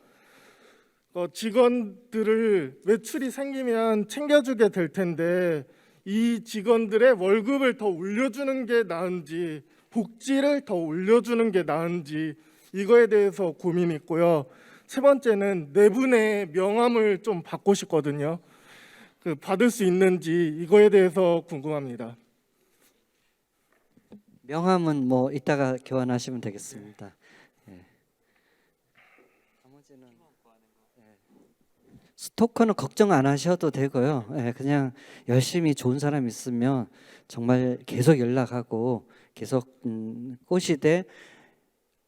직원들을 외출이 생기면 챙겨주게 될 텐데 이 직원들의 월급을 더 올려주는 게 나은지 복지를 더 올려주는 게 나은지 이거에 대해서 고민이 있고요. 세 번째는 내분의 명함을 좀 받고 싶거든요. 받을 수 있는지 이거에 대해서 궁금합니다. 명함은 뭐 이따가 교환하시면 되겠습니다. 나머지는 스토커는 걱정 안 하셔도 되고요. 그냥 열심히 좋은 사람 있으면 정말 계속 연락하고 계속 꼬시되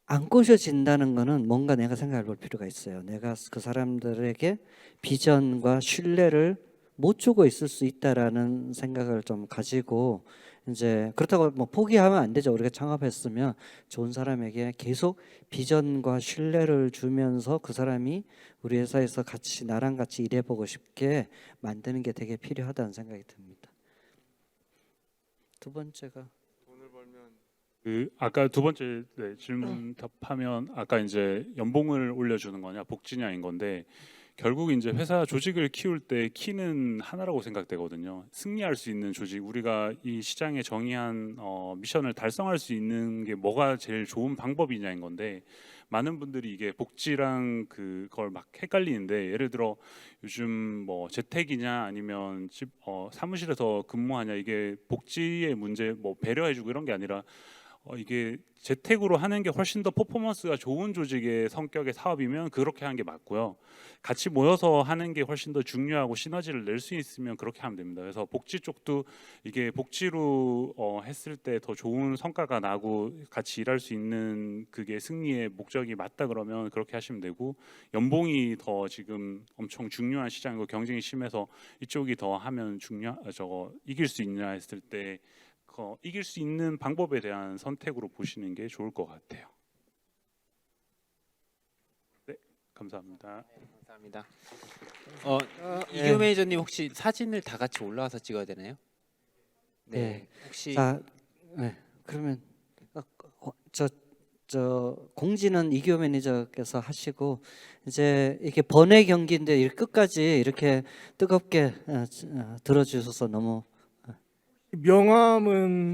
안 꼬셔진다는 거는 뭔가 내가 생각해 볼 필요가 있어요. 내가 그 사람들에게 비전과 신뢰를 못 주고 있을 수 있다라는 생각을 좀 가지고 이제 그렇다고 뭐 포기하면 안 되죠. 우리가 창업했으면 좋은 사람에게 계속 비전과 신뢰를 주면서 그 사람이 우리 회사에서 같이 나랑 같이 일해보고 싶게 만드는 게 되게 필요하다는 생각이 듭니다. 두 번째가 아까 두 번째 질문 답하면 아까 이제 연봉을 올려주는 거냐 복지냐인 건데 결국 이제 회사 조직을 키울 때 키는 하나라고 생각되거든요. 승리할 수 있는 조직, 우리가 이 시장에 정의한 미션을 달성할 수 있는 게 뭐가 제일 좋은 방법이냐인 건데 많은 분들이 이게 복지랑 그걸 막 헷갈리는데, 예를 들어 요즘 뭐 재택이냐 아니면 사무실에서 근무하냐, 이게 복지의 문제 뭐 배려해주고 이런 게 아니라 이게 재택으로 하는 게 훨씬 더 퍼포먼스가 좋은 조직의 성격의 사업이면 그렇게 하는 게 맞고요. 같이 모여서 하는 게 훨씬 더 중요하고 시너지를 낼 수 있으면 그렇게 하면 됩니다. 그래서 복지 쪽도 이게 복지로 했을 때 더 좋은 성과가 나고 같이 일할 수 있는 그게 승리의 목적이 맞다 그러면 그렇게 하시면 되고, 연봉이 더 지금 엄청 중요한 시장이고 경쟁이 심해서 이쪽이 더 하면 이길 수 있냐 했을 때 이길 수 있는 방법에 대한 선택으로 보시는 게 좋을 것 같아요. 네, 감사합니다. 감사합니다. 이규 매니저님 혹시 사진을 다 같이 올라와서 찍어야 되나요? 네. 혹시 자, 그러면 저 공지는 이규 매니저께서 하시고, 이제 이게 번외 경기인데 끝까지 이렇게 뜨겁게 들어주셔서 너무 명함은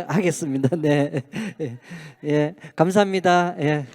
하겠습니다. 네, 감사합니다. 예.